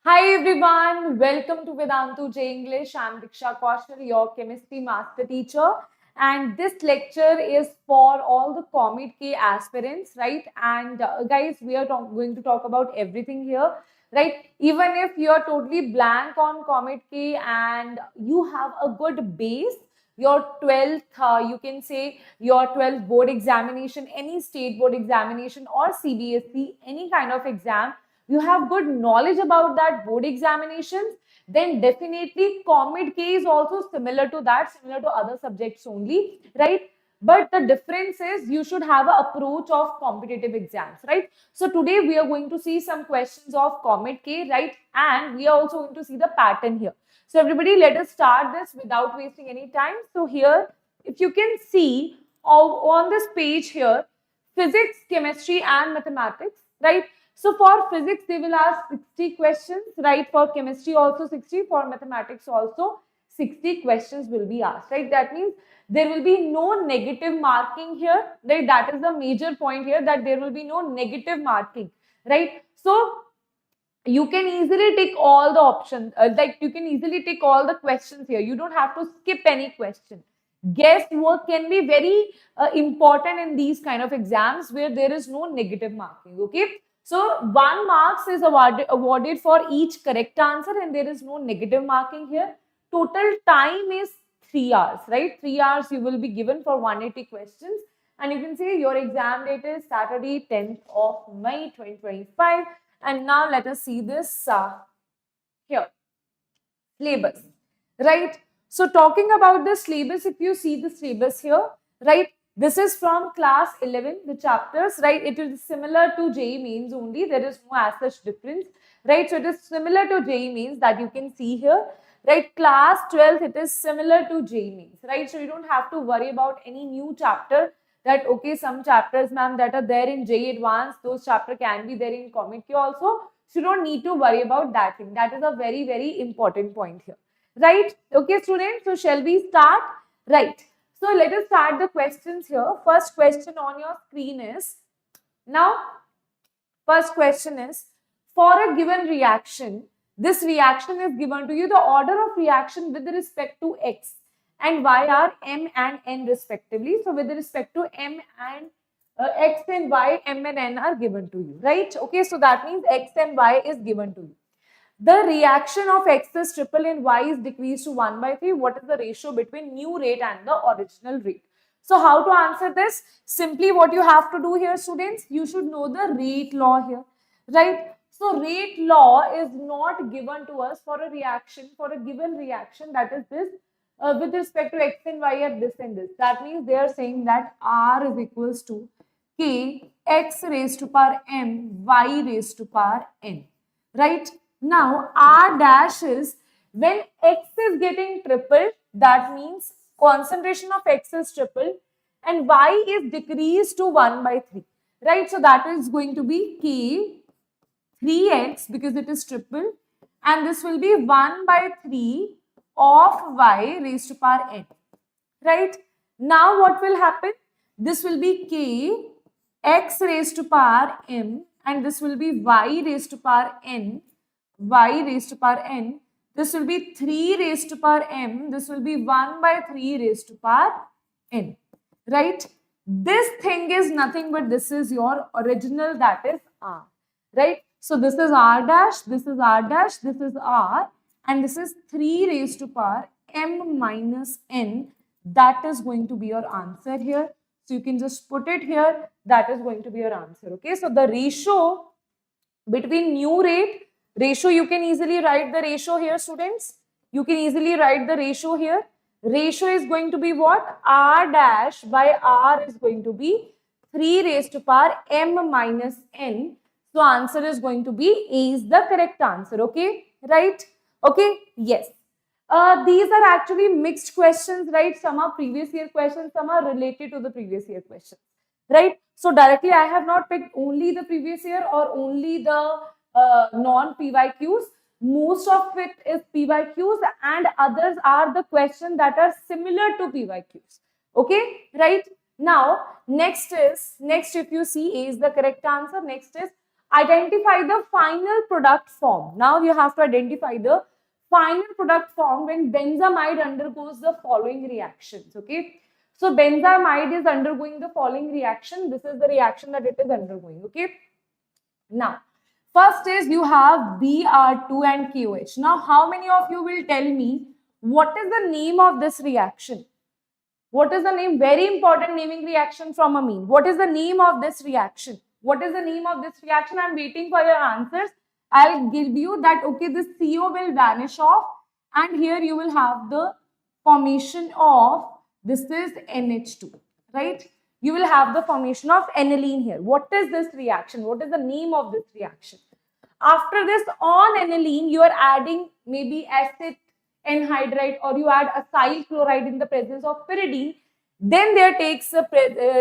Hi everyone, welcome to Vedantu J English. I'm Diksha, your chemistry master teacher, and this lecture is for all the COMEDK aspirants, right? And guys, we are going to talk about everything here, right? Even if you are totally blank on COMEDK and you have a good base, your 12th, you can say your 12th board examination, any state board examination or CBSE, any kind of exam, you have good knowledge about that board examinations, then definitely COMEDK is also similar to that, similar to other subjects only, right? But the difference is you should have an approach of competitive exams, right? So today we are going to see some questions of COMEDK, right? And we are also going to see the pattern here. So everybody, let us start this without wasting any time. So here, if you can see on this page here, physics, chemistry and mathematics, right? So for physics, they will ask 60 questions, right? For chemistry also 60, for mathematics also 60 questions will be asked, right? That means there will be no negative marking here, right? That is the major point here, that there will be no negative marking, right? So you can easily tick all the options, like you can easily tick all the questions here. You don't have to skip any question. Guesswork can be very important in these kind of exams where there is no negative marking, okay? So 1 marks is awarded for each correct answer and there is no negative marking here. Total time is 3 hours, right? 3 hours you will be given for 180 questions. And you can see your exam date is Saturday, 10th of May 2025. And now let us see this here, syllabus, right? So talking about the syllabus, if you see the syllabus here, right? This is from class 11, the chapters, right? It is similar to JEE Mains only. There is no as such difference, right? So it is similar to JEE Mains that you can see here, right? Class 12, it is similar to JEE Mains, right? So you don't have to worry about any new chapter that, okay, some chapters, ma'am, that are there in JEE Advanced, those chapter can be there in COMEDK also. So you don't need to worry about that thing. That is a very, very important point here, right? Okay, students, so shall we start? Right. So let us start the questions here. First question on your screen is, now, first question is, for a given reaction, this reaction is given to you, the order of reaction with respect to X and Y are M and N respectively. So with respect to M and X and Y, M and N are given to you, right? Okay, so that means X and Y is given to you. The reaction of X is triple and Y is decreased to 1 by 3. What is the ratio between new rate and the original rate? So how to answer this? Simply what you have to do here, students, you should know the rate law here, right? So rate law is not given to us for a reaction, for a given reaction, that is this, with respect to X and Y are this and this. That means they are saying that R is equals to K X raised to power M Y raised to power N, right? Now, R dash is when X is getting tripled, that means concentration of X is tripled and Y is decreased to 1 by 3, right? So that is going to be K 3X because it is triple and this will be 1 by 3 of Y raised to power N, right? Now what will happen? This will be K X raised to power M and this will be Y raised to power N, Y raised to power N. This will be 3 raised to power M. This will be 1 by 3 raised to power N, right? This thing is nothing but this is your original, that is R, right? So this is R dash, this is R dash, this is R and this is 3 raised to power M minus N. That is going to be your answer here. So you can just put it here. That is going to be your answer, okay? So the ratio between new rate, ratio, you can easily write the ratio here, students. You can easily write the ratio here. Ratio is going to be what? R dash by R is going to be 3 raised to power M minus N. So answer is going to be A is the correct answer, okay? Right? Okay? Yes. These are actually mixed questions, right? Some are previous year questions, some are related to the previous year questions, right? So directly I have not picked only the previous year or only the non-PYQs. Most of it is PYQs and others are the questions that are similar to PYQs, okay? Right? Now, next if you see A is the correct answer, next is Identify the final product form. Now you have to identify the final product form when benzamide undergoes the following reactions. Okay, so benzamide is undergoing the following reaction. This is the reaction that it is undergoing. Okay, now first is you have Br2 and KOH. Now how many of you will tell me what is the name of this reaction? What is the name? Very important naming reaction from amine. What is the name of this reaction? What is the name of this reaction? I'm waiting for your answers. I'll give you that, okay, this CO will vanish off and here you will have the formation of, this is NH2, right? You will have the formation of aniline here. What is this reaction? What is the name of this reaction? After this, on aniline, you are adding maybe acid anhydride or you add acyl chloride in the presence of pyridine. Then there takes a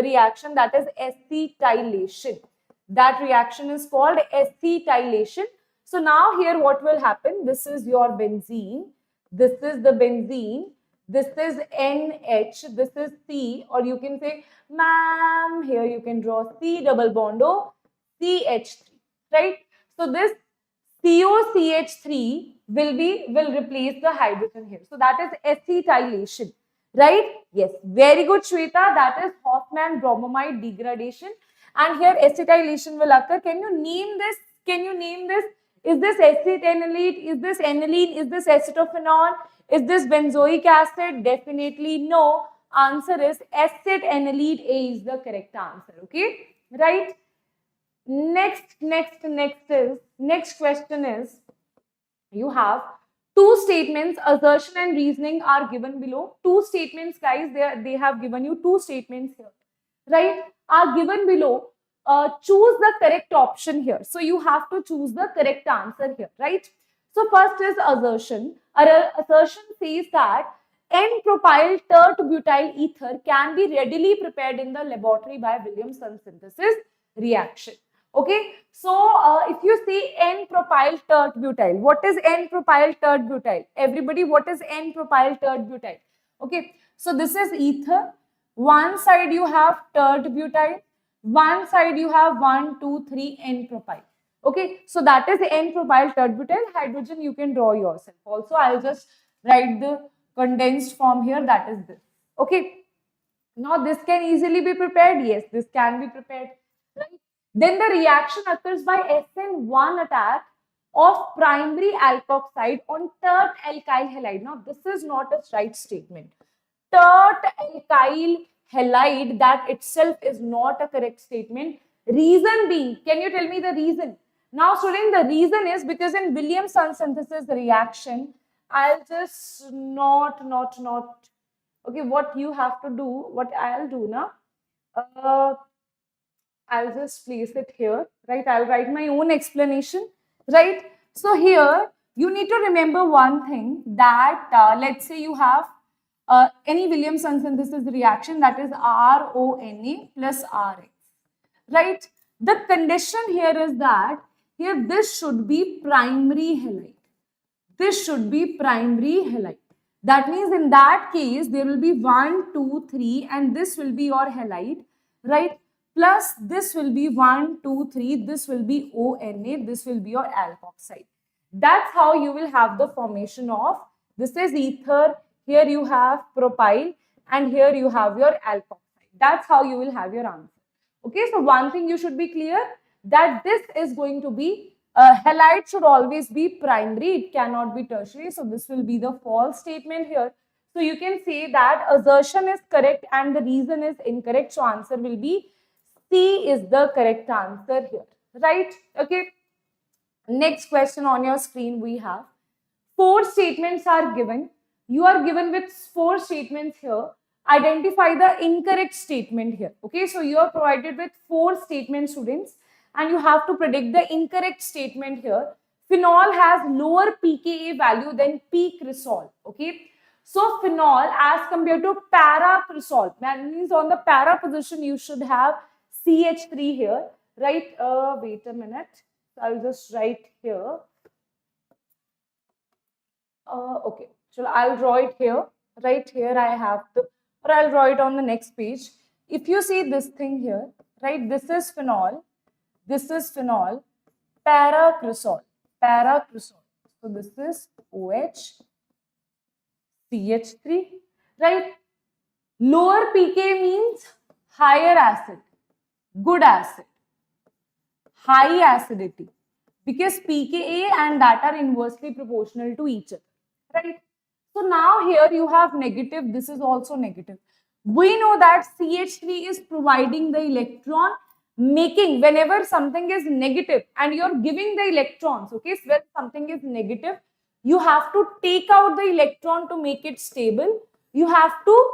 reaction that is acetylation. That reaction is called acetylation. So now here what will happen? This is your benzene. This is the benzene. This is NH. This is C, or you can say, ma'am, here you can draw C double bond O, CH3, right? So this COCH3 will replace the hydrogen here. So that is acetylation, right? Yes, very good, Shweta. That is Hoffman bromamide degradation. And here acetylation will occur. Can you name this? Can you name this? Is this acetanilate? Is this aniline? Is this acetophenone? Is this benzoic acid? Definitely no. Answer is acetanilate. A is the correct answer. Okay, right? Next question is, you have two statements, assertion and reasoning are given below. Two statements, guys, they have given you two statements here, right? Are given below. Choose the correct option here. So you have to choose the correct answer here, right? So first is assertion. Assertion says that N-propyl tert-butyl ether can be readily prepared in the laboratory by Williamson synthesis reaction. Okay, so if you see N-propyl tert-butyl, what is N-propyl tert-butyl? Everybody, what is N-propyl tert-butyl? Okay, so this is ether. One side you have tert-butyl. One side you have 1, 2, 3 N-propyl. Okay, so that is N-propyl tert-butyl. Hydrogen you can draw yourself. Also, I'll just write the condensed form here. That is this. Okay, now this can easily be prepared. Yes, this can be prepared. Right? Then the reaction occurs by SN1 attack of primary alkoxide on tert alkyl halide. Now, this is not a right statement. Tert alkyl halide, that itself is not a correct statement. Reason being, can you tell me the reason? Now, student, the reason is because in Williamson synthesis reaction, I'll just not. Okay, what you have to do, what I'll do now, I'll just place it here, right? I'll write my own explanation, right? So here, you need to remember one thing that, let's say you have any Williamson synthesis reaction, that is RONA plus RX, right? The condition here is that, here this should be primary halide. This should be primary halide. That means in that case, there will be 1, 2, 3 and this will be your halide, right? Plus this will be 1, 2, 3, this will be ONA, this will be your alkoxide. That's how you will have the formation of, this is ether, here you have propyl and here you have your alkoxide. That's how you will have your answer. Okay, so one thing you should be clear, that this is going to be, halide should always be primary, it cannot be tertiary. So this will be the false statement here. So you can say that assertion is correct and the reason is incorrect. So answer will be C is the correct answer here, right? Okay. Next question on your screen we have. 4 statements are given. You are given with 4 statements here. Identify the incorrect statement here. Okay, so you are provided with 4 statements, students, and you have to predict the incorrect statement here. Phenol has lower pKa value than p-cresol. Okay, so phenol as compared to para-cresol, that means on the para position you should have CH3 here, right? Wait a minute. I'll just write here. Okay, so I'll draw it here. Right here I have to, or I'll draw it on the next page. If you see this thing here, right? This is phenol. This is phenol. Paracresol. Paracresol. So this is OH, CH3, right? Lower pK means higher acid, good acid, high acidity, because pKa and that are inversely proportional to each other, right? So now here you have negative, this is also negative. We know that CH3 is providing the electron, making whenever something is negative and you're giving the electrons, okay, so when something is negative, you have to take out the electron to make it stable. You have to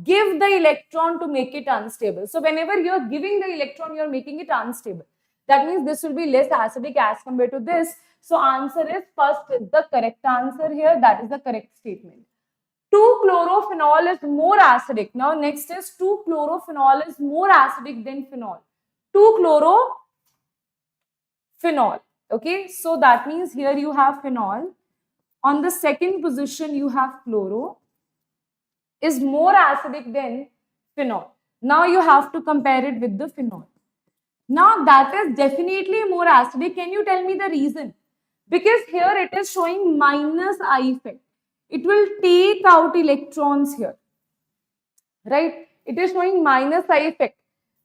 give the electron to make it unstable. So whenever you're giving the electron, you're making it unstable. That means this will be less acidic as compared to this. So answer is first is the correct answer here. That is the correct statement. 2-chlorophenol is more acidic. Now next is 2-chlorophenol is more acidic than phenol. 2-chlorophenol. Okay, so that means here you have phenol. On the second position you have chloro is more acidic than phenol. Now you have to compare it with the phenol. Now that is definitely more acidic. Can you tell me the reason? Because here it is showing minus I effect. It will take out electrons here, right? It is showing minus I effect.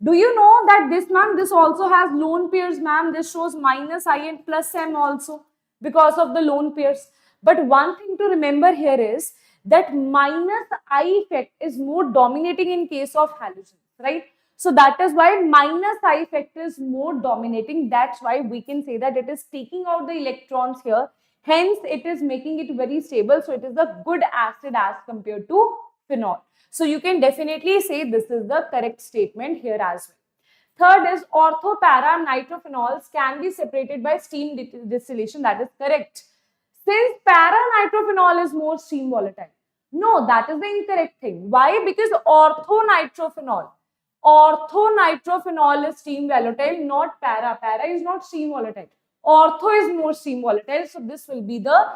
Do you know that this, ma'am, this also has lone pairs, ma'am. This shows minus I and plus M also because of the lone pairs. But one thing to remember here is that minus I effect is more dominating in case of halogens, right? So that is why minus I effect is more dominating. That's why we can say that it is taking out the electrons here. Hence, it is making it very stable. So it is a good acid as compared to phenol. So you can definitely say this is the correct statement here as well. Third is ortho-para nitrophenols can be separated by steam distillation. That is correct. Since para-nitrophenol is more steam volatile. No, that is the incorrect thing. Why? Because ortho-nitrophenol is steam volatile, not para. Para is not steam volatile. Ortho is more steam volatile. So this will be the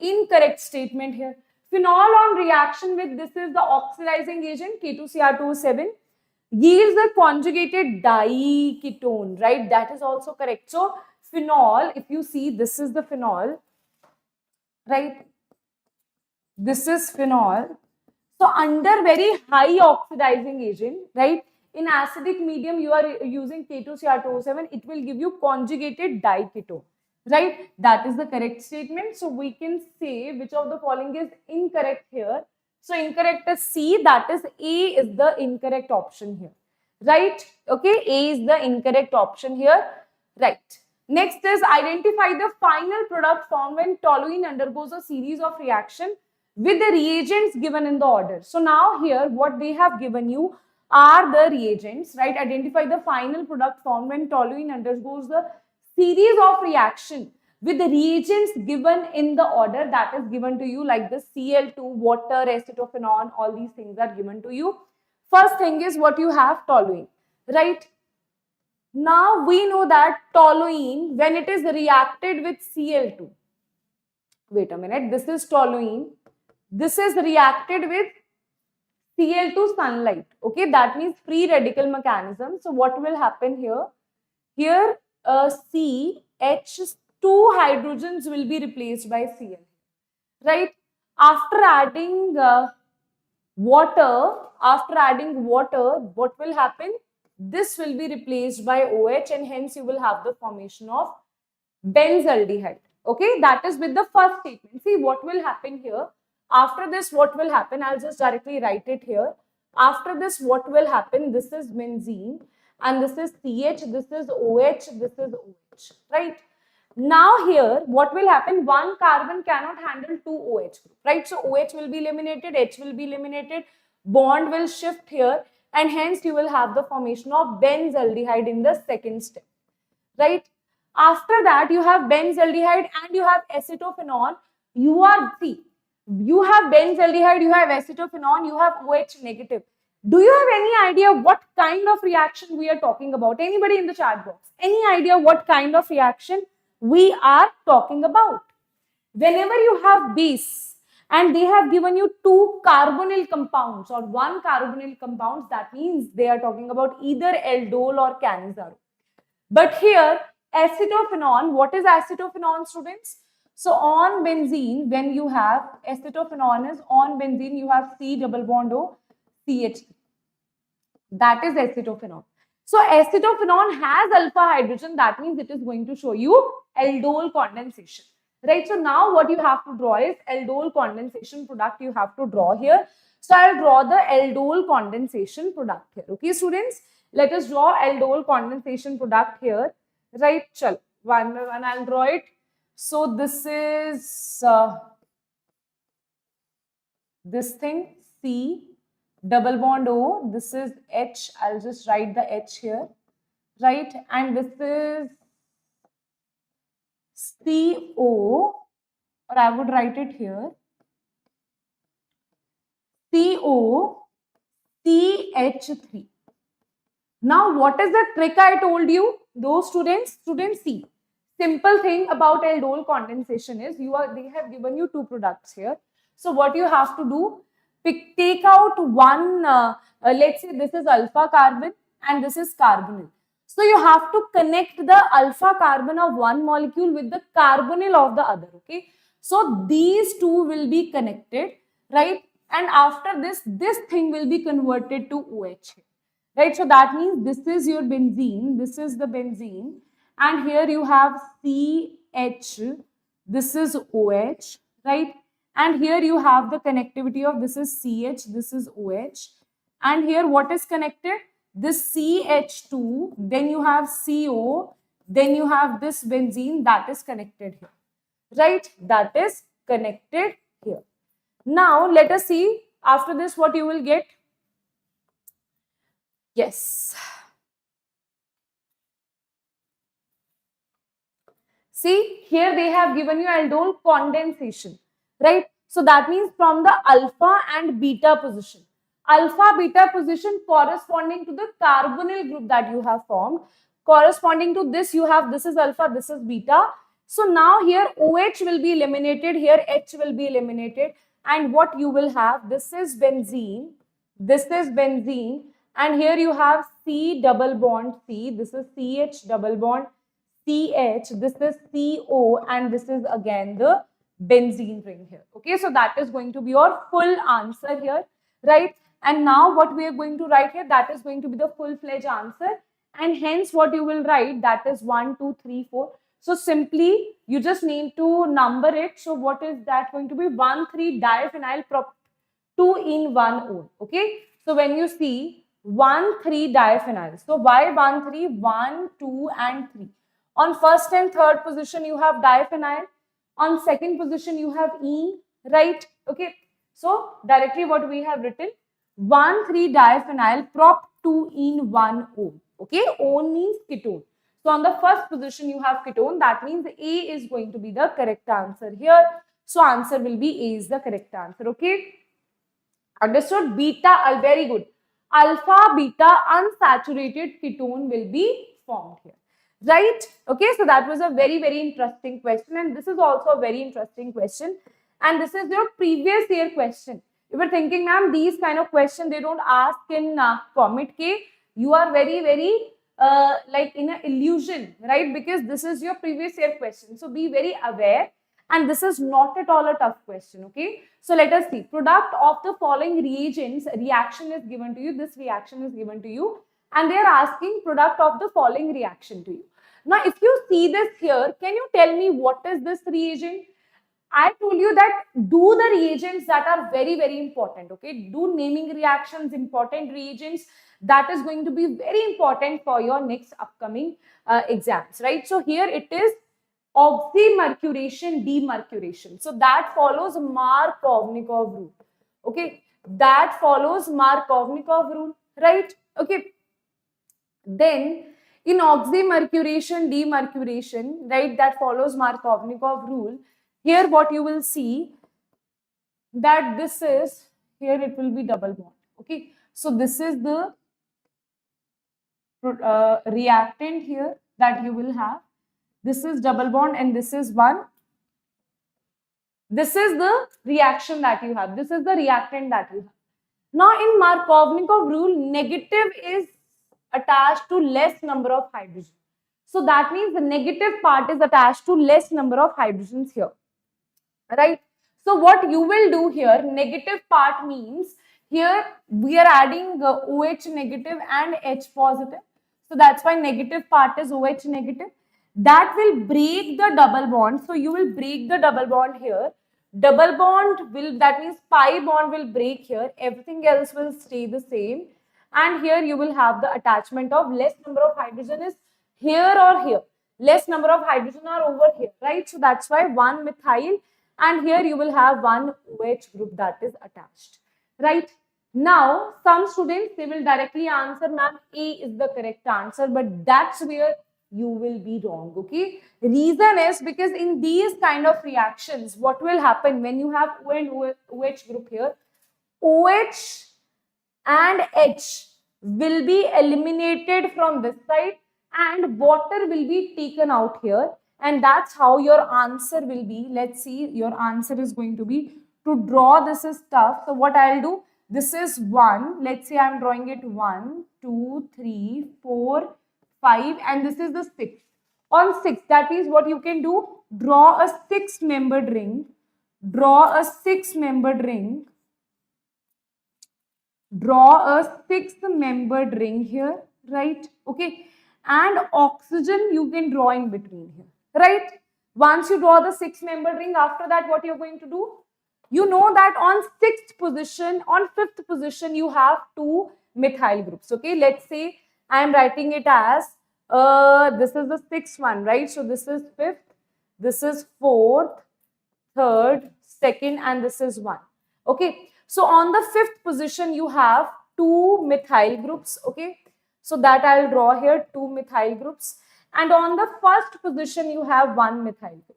incorrect statement here. Phenol on reaction with this is the oxidizing agent K2Cr2O7 yields a conjugated diketone, right? That is also correct. So phenol, if you see, this is the phenol, right? This is phenol. So under very high oxidizing agent, right? In acidic medium, you are using K2Cr2O7, it will give you conjugated diketone, right? That is the correct statement. So we can say which of the following is incorrect here. So incorrect is C, that is A is the incorrect option here, right? Okay, A is the incorrect option here, right? Next is identify the final product formed when toluene undergoes a series of reaction with the reagents given in the order. So now here what they have given you are the reagents, right? Identify the final product formed when toluene undergoes the series of reaction with the reagents given in the order that is given to you, like the Cl2, water, acetophenone, all these things are given to you. First thing is what you have, toluene, right? Now we know that toluene, when it is reacted with Cl2, wait a minute, this is toluene, this is reacted with Cl2 sunlight, okay, that means free radical mechanism. So what will happen here? Here CH2 hydrogens will be replaced by Cl, right? After adding water, what will happen? This will be replaced by OH and hence you will have the formation of benzaldehyde. Okay, that is with the first statement. See what will happen here. After this, what will happen? I'll just directly write it here. After this, what will happen? This is benzene and this is CH, this is OH, this is OH, right? Now here, what will happen? One carbon cannot handle two OH group, right? So OH will be eliminated, H will be eliminated, bond will shift here and hence you will have the formation of benzaldehyde in the second step, right? After that, you have benzaldehyde and you have acetophenone. You have benzaldehyde, you have acetophenone, you have OH negative. Do you have any idea what kind of reaction we are talking about? Anybody in the chat box? Any idea what kind of reaction we are talking about? Whenever you have base and they have given you two carbonyl compounds or one carbonyl compounds, that means they are talking about either aldol or canizaro. But here Acetophenone, what is acetophenone, students? So on benzene, when you have acetophenone is on benzene, you have C double bond O CH. That is acetophenone. So acetophenone has alpha hydrogen. That means it is going to show you aldol condensation. Right. So now what you have to draw is aldol condensation product. You have to draw here. So I'll draw the aldol condensation product here. Okay, students. Let us draw aldol condensation product here. Right. Chal. One by one I'll draw it. So this is this thing C double bond O, this is H, I'll just write the H here, right? And this is CO, or I would write it here, CO CH3. Now, what is the trick I told you? Those students see. Simple thing about aldol condensation is they have given you two products here. So what you have to do, take out one, let's say this is alpha carbon and this is carbonyl. So you have to connect the alpha carbon of one molecule with the carbonyl of the other, okay? So these two will be connected, right? And after this thing will be converted to OH, right? So that means this is your benzene, this is the benzene, and here you have CH, this is OH, right? And here you have the connectivity of this is CH, this is OH. And here what is connected? This CH2, then you have CO, then you have this benzene that is connected here, right? That is connected here. Now let us see after this what you will get. Yes. See, here they have given you aldol condensation, right? So that means from the alpha and beta position. Alpha beta position corresponding to the carbonyl group that you have formed. Corresponding to this, you have this is alpha, this is beta. So now here OH will be eliminated, here H will be eliminated. And what you will have, this is benzene, and here you have C double bond C, this is CH double bond CH, this is CO, and this is again the benzene ring here. Okay, so that is going to be your full answer here, right? And now what we are going to write here, that is going to be the full-fledged answer. And hence what you will write, that is 1, 2, 3, 4. So simply you just need to number it. So what is that going to be? 1,3-diphenyl prop 2-in-1-ol. Okay. So when you see 1,3-diphenyl. So why 1,3? 1, 2 and 3. On first and third position you have diphenyl. On second position you have E, right? Okay. So directly what we have written, 1,3-diphenyl prop 2-in-1-ol. Okay. O means ketone. So on the first position you have ketone. That means A is going to be the correct answer here. So answer will be A is the correct answer. Okay. Understood? Beta, very good. Alpha beta unsaturated ketone will be formed here. Right? Okay. So that was a very, very interesting question. And this is also a very interesting question. And this is your previous year question. You were thinking, ma'am, these kind of questions they don't ask in COMEDK. You are very, very like in an illusion, right? Because this is your previous year question. So be very aware. And this is not at all a tough question, okay? So let us see. Product of the following reagents, reaction is given to you. This reaction is given to you. And they are asking product of the following reaction to you. Now, if you see this here, can you tell me what is this reagent? I told you that do the reagents that are very, very important, okay? Do naming reactions, important reagents. That is going to be very important for your next upcoming exams, right? So here it is oxymercuration, demercuration. So that follows Markovnikov rule, okay? That follows Markovnikov rule, right? Okay. Then in oxymercuration, demercuration, right, that follows Markovnikov rule. Here what you will see that this is, here it will be double bond, okay. So this is the reactant here that you will have. This is double bond and this is one. This is the reaction that you have. This is the reactant that you have. Now in Markovnikov rule, negative is attached to less number of hydrogen. So that means the negative part is attached to less number of hydrogens here, right? So what you will do here, negative part means here we are adding OH negative and H positive. So that's why negative part is OH negative. That will break the double bond. So you will break the double bond here. Double bond will, that means pi bond will break here. Everything else will stay the same. And here you will have the attachment of less number of hydrogen is here or here. Less number of hydrogen are over here, right? So that's why one methyl, and here you will have one OH group that is attached, right? Now, some students, they will directly answer, ma'am, A is the correct answer, but that's where you will be wrong, okay? Reason is because in these kind of reactions, what will happen when you have O and OH group here, OH and H will be eliminated from this side and water will be taken out here, and that's how your answer will be. Let's see, your answer is going to be, to draw this is tough. So what I'll do, this is 1, let's say I'm drawing it 1, 2, 3, 4, 5, and this is the 6. On 6, that means what you can do, draw a 6-membered ring, draw a 6-membered ring, draw a 6-membered ring here, right? Okay, and oxygen you can draw in between here, right? Once you draw the 6-membered ring, after that what you're going to do, you know that on 6th position, on 5th position you have 2 methyl groups. Okay, let's say I am writing it as this is the 6th one, right? So this is 5th, this is 4th, 3rd, 2nd, and this is 1. Okay, so on the 5th position you have 2 methyl groups. Okay, so that I'll draw here 2 methyl groups, and on the 1st position you have 1 methyl group.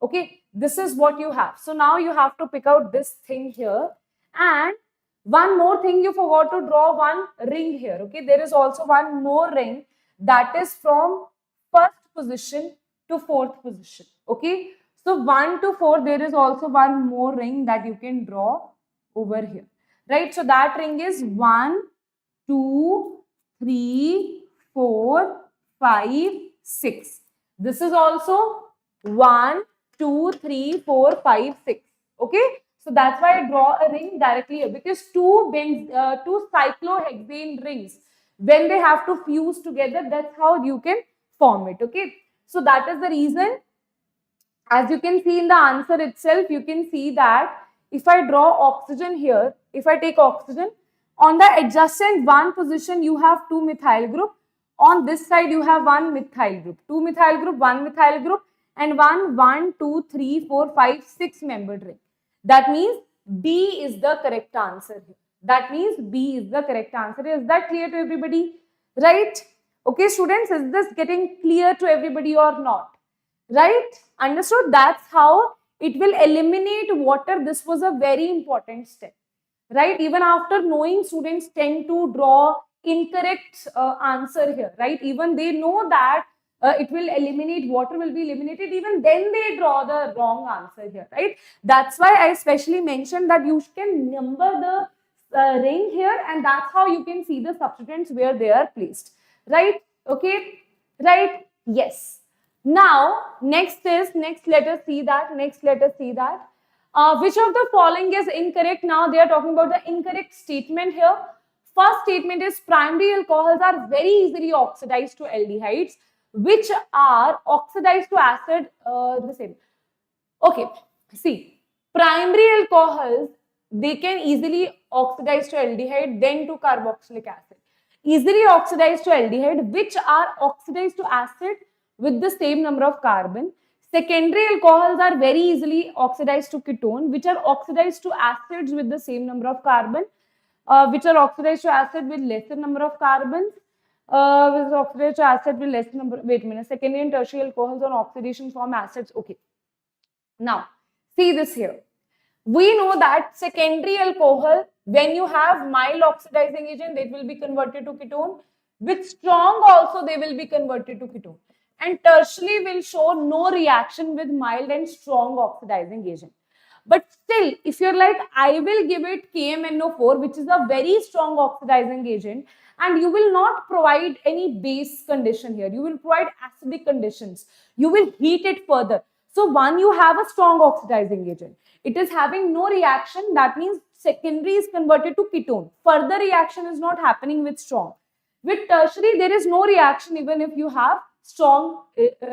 Okay, this is what you have. So now you have to pick out this thing here, and one more thing, you forgot to draw one ring here. Okay, there is also one more ring that is from 1st position to 4th position. Okay, so 1 to 4, there is also one more ring that you can draw over here, right? So that ring is 1, 2, 3, 4, 5, 6. This is also 1, 2, 3, 4, 5, 6. Okay, so that's why I draw a ring directly here, because two cyclohexane rings, when they have to fuse together, that's how you can form it. Okay, so that is the reason. As you can see in the answer itself, you can see that if I draw oxygen here, if I take oxygen, on the adjacent 1 position you have 2 methyl group, on this side you have 1 methyl group, 2 methyl group, 1 methyl group, and 1, 2, 3, 4, 5, 6-membered ring. That means B is the correct answer here. That means B is the correct answer. Is that clear to everybody? Right? Okay, students, is this getting clear to everybody or not? Right? Understood? That's how it will eliminate water. This was a very important step. Right? Even after knowing, students tend to draw incorrect answer here. Right? Even they know that it will eliminate, water will be eliminated, even then they draw the wrong answer here, right? That's why I especially mentioned that you can number the ring here, and that's how you can see the substituents where they are placed, right? Okay, right? Yes. Now, next let us see that, which of the following is incorrect? Now they are talking about the incorrect statement here. First statement is primary alcohols are very easily oxidized to aldehydes, which are oxidized to acid the same. Okay, see, primary alcohols, they can easily oxidize to aldehyde, then to carboxylic acid. Easily oxidized to aldehyde, which are oxidized to acid with the same number of carbon. Secondary alcohols are very easily oxidized to ketone, which are oxidized to acids with the same number of carbon, which are oxidized to acid with lesser number of carbons. With oxidized to acid with less number. Wait a minute. Secondary and tertiary alcohols on oxidation form acids. Okay. Now, see this here. We know that secondary alcohol, when you have mild oxidizing agent, they will be converted to ketone. With strong also, they will be converted to ketone. And tertiary will show no reaction with mild and strong oxidizing agent. But still, if you're like, I will give it KMNO4, which is a very strong oxidizing agent, and you will not provide any base condition here. You will provide acidic conditions. You will heat it further. So one, you have a strong oxidizing agent. It is having no reaction. That means secondary is converted to ketone. Further reaction is not happening with strong. With tertiary, there is no reaction even if you have strong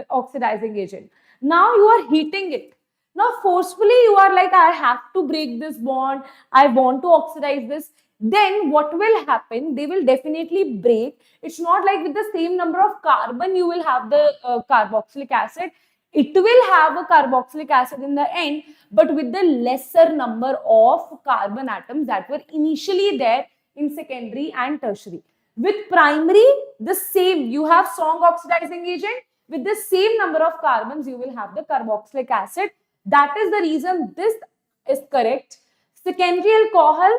oxidizing agent. Now you are heating it. Now forcefully you are like, I have to break this bond, I want to oxidize this. Then what will happen? They will definitely break. It's not like with the same number of carbon you will have the carboxylic acid. It will have a carboxylic acid in the end, but with the lesser number of carbon atoms that were initially there in secondary and tertiary. With primary, the same, you have strong oxidizing agent. With the same number of carbons, you will have the carboxylic acid. That is the reason this is correct. Secondary alcohol,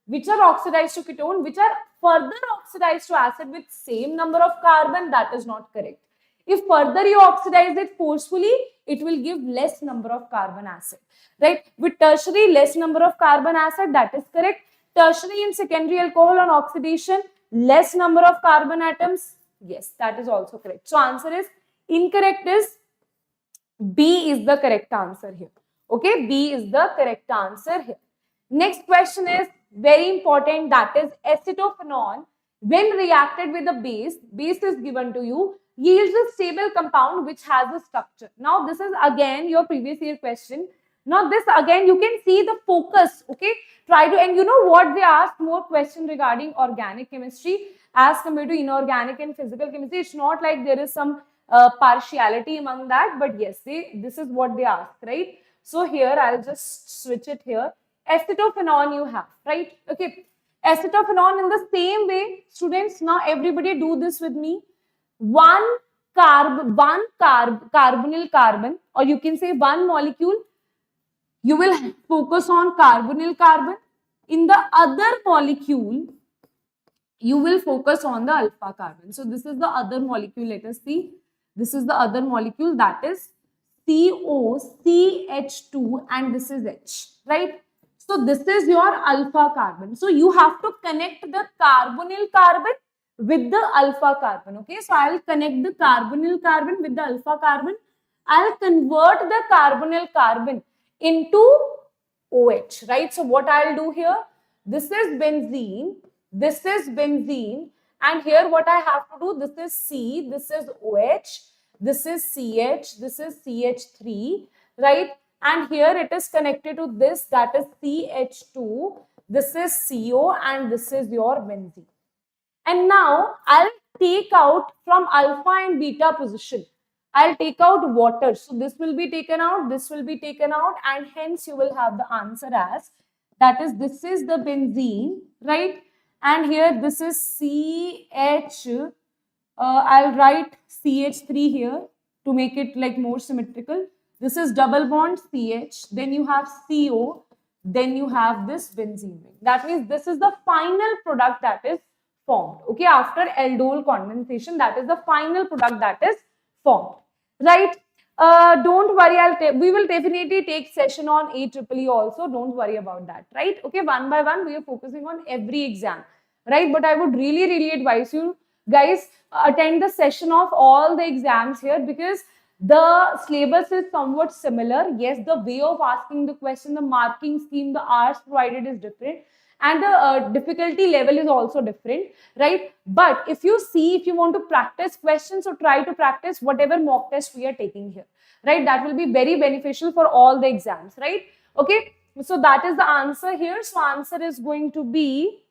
which are oxidized to ketone, which are further oxidized to acid with same number of carbon, that is not correct. If further you oxidize it forcefully, it will give less number of carbon acid, right? With tertiary, less number of carbon acid, that is correct. Tertiary and secondary alcohol on oxidation, less number of carbon atoms, yes, that is also correct. So answer is incorrect is B is the correct answer here. Okay, B is the correct answer here. Next question is very important, that is acetophenone when reacted with a base is given to you, yields a stable compound which has a structure. Now this is again your previous year question. Now this again you can see the focus, okay? Try to, and you know what, they ask more question regarding organic chemistry as compared to inorganic and physical chemistry. It's not like there is some partiality among that, but yes, this is what they ask, right? So here I'll just switch it here. Acetophenone you have, right? Okay, acetophenone in the same way, students, now everybody do this with me. One carbonyl carbon, or you can say one molecule, you will focus on carbonyl carbon. In the other molecule, you will focus on the alpha carbon. So this is the other molecule, let us see. This is the other molecule, that is COCH2, and this is H, right? So this is your alpha carbon. So you have to connect the carbonyl carbon with the alpha carbon, okay? So I'll connect the carbonyl carbon with the alpha carbon. I'll convert the carbonyl carbon into OH, right? So what I'll do here, this is benzene, and here what I have to do, this is C, this is OH, this is CH, this is CH3, right? And here it is connected to this, that is CH2, this is CO, and this is your benzene. And now I'll take out from alpha and beta position, I'll take out water. So this will be taken out, this will be taken out, and hence you will have the answer as, that is, this is the benzene, right? And here this is CH, I'll write CH3 here to make it like more symmetrical. This is double bond CH, then you have CO, then you have this benzene ring. That means this is the final product that is formed, okay? After aldol condensation, that is the final product that is formed, right? Don't worry, we will definitely take session on AEEE also, don't worry about that, right? Okay, one by one we are focusing on every exam, right? But I would really advise you guys attend the session of all the exams here, because the syllabus is somewhat similar. Yes, the way of asking the question, the marking scheme, the hours provided is different, and the difficulty level is also different, right? But if you want to practice questions, so try to practice whatever mock test we are taking here, right? That will be very beneficial for all the exams, right? Okay, so that is the answer here. So answer is going to be,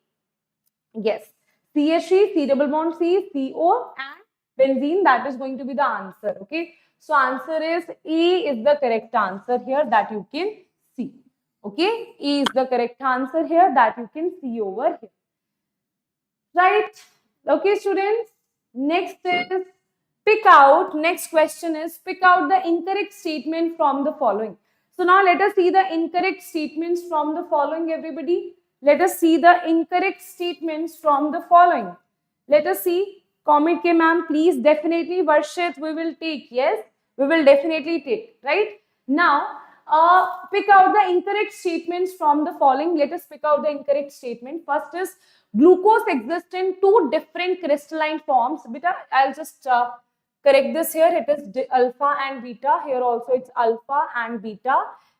yes, CH3, C double bond C, CO, and benzene. That is going to be the answer, okay? So answer is A is the correct answer here, that you can see. Okay, A is the correct answer here, that you can see over here. Right? Okay, students. Next is next question is pick out the incorrect statement from the following. So now let us see the incorrect statements from the following, everybody. Let us see the incorrect statements from the following. Let us see. COMEDK ma'am, please, definitely, Varshit, we will take. Yes, we will definitely take, right? Now, Pick out the incorrect statements from the following. Let us pick out the incorrect statement. First is glucose exists in two different crystalline forms. Beta, I'll just correct this here. It is alpha and beta. Here also it's alpha and beta.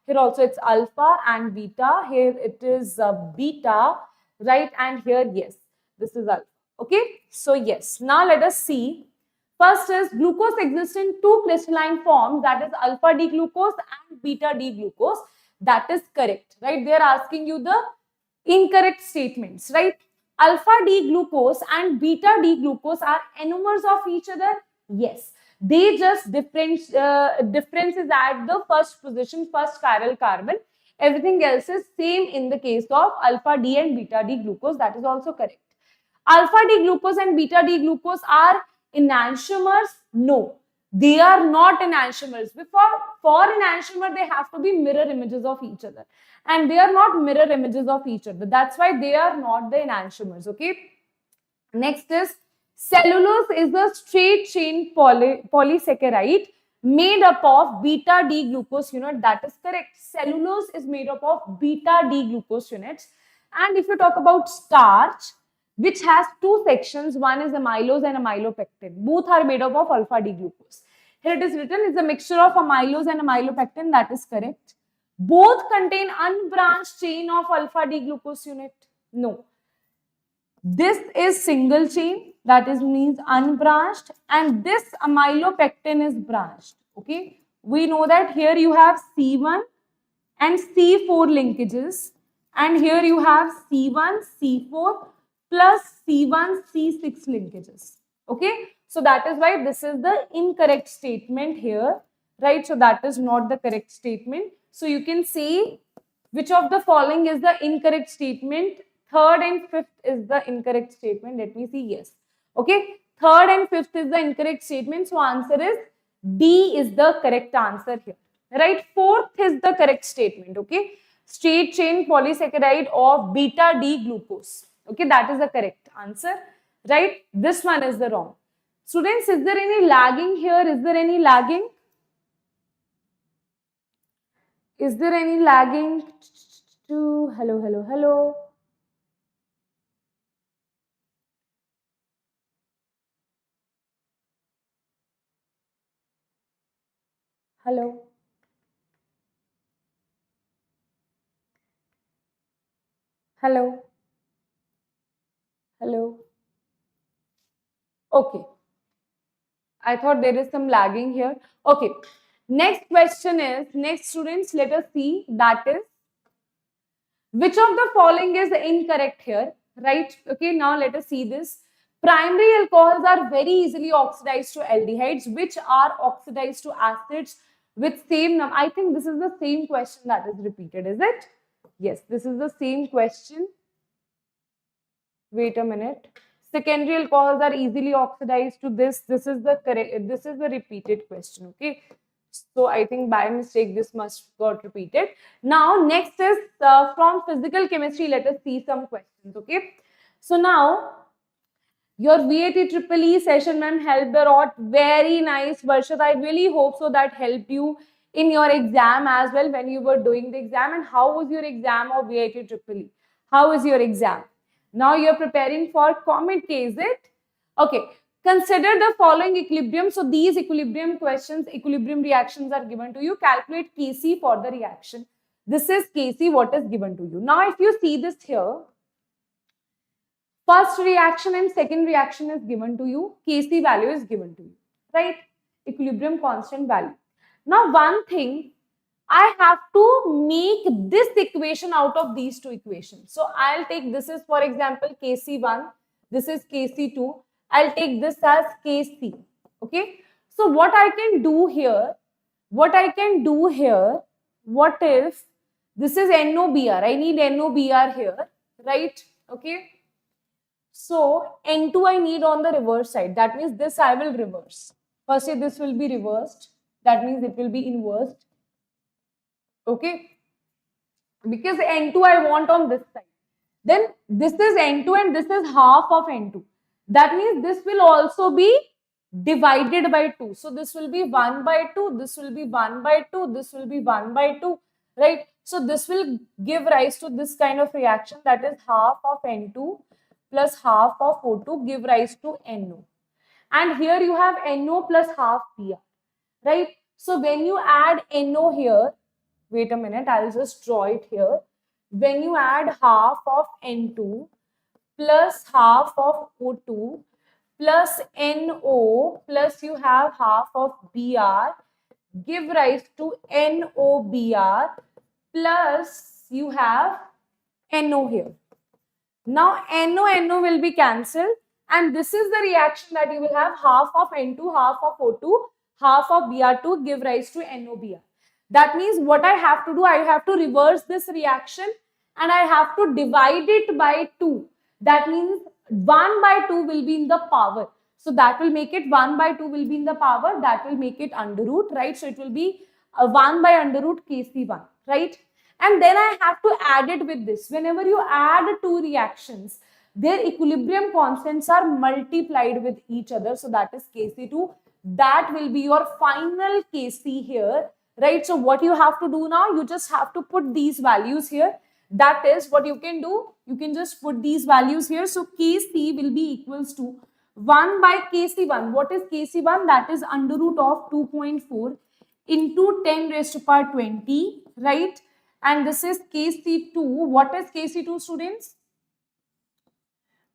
Here also it's alpha and beta. Here it is beta, right? And here, yes, this is alpha. Okay, so yes. Now let us see. First is glucose exists in two crystalline forms, that is alpha D glucose and beta D glucose. That is correct, right? They are asking you the incorrect statements, right? Alpha D glucose and beta D glucose are enantiomers of each other. Yes, they just difference is at the first position, first chiral carbon. Everything else is same in the case of alpha D and beta D glucose. That is also correct. Alpha D glucose and beta D glucose are enantiomers? No, they are not enantiomers. For enantiomer, they have to be mirror images of each other. And they are not mirror images of each other. That's why they are not the enantiomers. Okay. Next is cellulose is a straight chain polysaccharide made up of beta D glucose unit. That is correct. Cellulose is made up of beta D glucose units. And if you talk about starch, which has two sections, one is amylose and amylopectin. Both are made up of alpha D glucose. Here it is written is a mixture of amylose and amylopectin. That is correct. Both contain unbranched chain of alpha D glucose unit. No. This is single chain, that is means unbranched, and this amylopectin is branched. Okay. We know that here you have C1 and C4 linkages, and here you have C1, C4 plus C1, C6 linkages. Okay. So that is why this is the incorrect statement here, right? So that is not the correct statement. So you can see which of the following is the incorrect statement. Third and fifth is the incorrect statement. Let me see. Yes. Okay. Third and fifth is the incorrect statement. So answer is D is the correct answer here. Right. Fourth is the correct statement. Okay. Straight chain polysaccharide of beta D glucose. Okay. That is the correct answer. Right. This one is the wrong. Students, is there any lagging here? Is there any lagging? Is there any lagging? Hello, hello, hello. Hello. Hello. Hello. Okay. I thought there is some lagging here. Okay. Next question is, next students, let us see, that is, which of the following is incorrect here, right? Okay, now let us see this. Primary alcohols are very easily oxidized to aldehydes, which are oxidized to acids with same number. I think this is the same question that is repeated, is it? Yes, this is the same question. Wait a minute. Secondary alcohols are easily oxidized to this. This is the correct. This is the repeated question. Okay. So I think by mistake this must got repeated. Now next is from physical chemistry. Let us see some questions. Okay. So now your VAT EEE session, ma'am, helped a lot. Very nice, Varshad. I really hope so that helped you in your exam as well when you were doing the exam. And how was your exam of VAT EEE? How is your exam? Now you're preparing for COMEDK, is it? Okay. Consider the following equilibrium. So these equilibrium questions, equilibrium reactions are given to you. Calculate Kc for the reaction. This is Kc, what is given to you. Now if you see this here, first reaction and second reaction is given to you. Kc value is given to you, right? Equilibrium constant value. Now one thing, I have to make this equation out of these two equations. So I'll take this is, for example, Kc1. This is Kc2. I'll take this as Kc. Okay. So what I can do here, what if this is NOBr? I need NOBr here, right? Okay. So N2 I need on the reverse side. That means this I will reverse. Firstly, this will be reversed. That means it will be inversed. Okay. Because N2 I want on this side. Then this is N2 and this is half of N2. That means this will also be divided by 2. So this will be 1 by 2, this will be 1 by 2, this will be 1 by 2, right? So this will give rise to this kind of reaction, that is half of N2 plus half of O2 give rise to NO. And here you have NO plus half Br, right? So when you add NO here, wait a minute, I'll just draw it here. When you add half of N2 plus half of O2 plus NO plus you have half of Br give rise to NOBr plus you have NO here. Now NO will be cancelled, and this is the reaction that you will have half of N2, half of O2, half of Br2 give rise to NOBr. That means what I have to do, I have to reverse this reaction and I have to divide it by 2. That means 1 by 2 will be in the power. So that will make it 1 by 2 will be in the power. That will make it under root, right? So it will be 1 by under root Kc1, right? And then I have to add it with this. Whenever you add two reactions, their equilibrium constants are multiplied with each other. So that is Kc2. That will be your final Kc here, right? So what you have to do now, you just have to put these values here. That is what you can do. You can just put these values here. So Kc will be equals to 1 by Kc1. What is Kc1? That is under root of 2.4 into 10 raised to power 20, right? And this is Kc2. What is Kc2, students?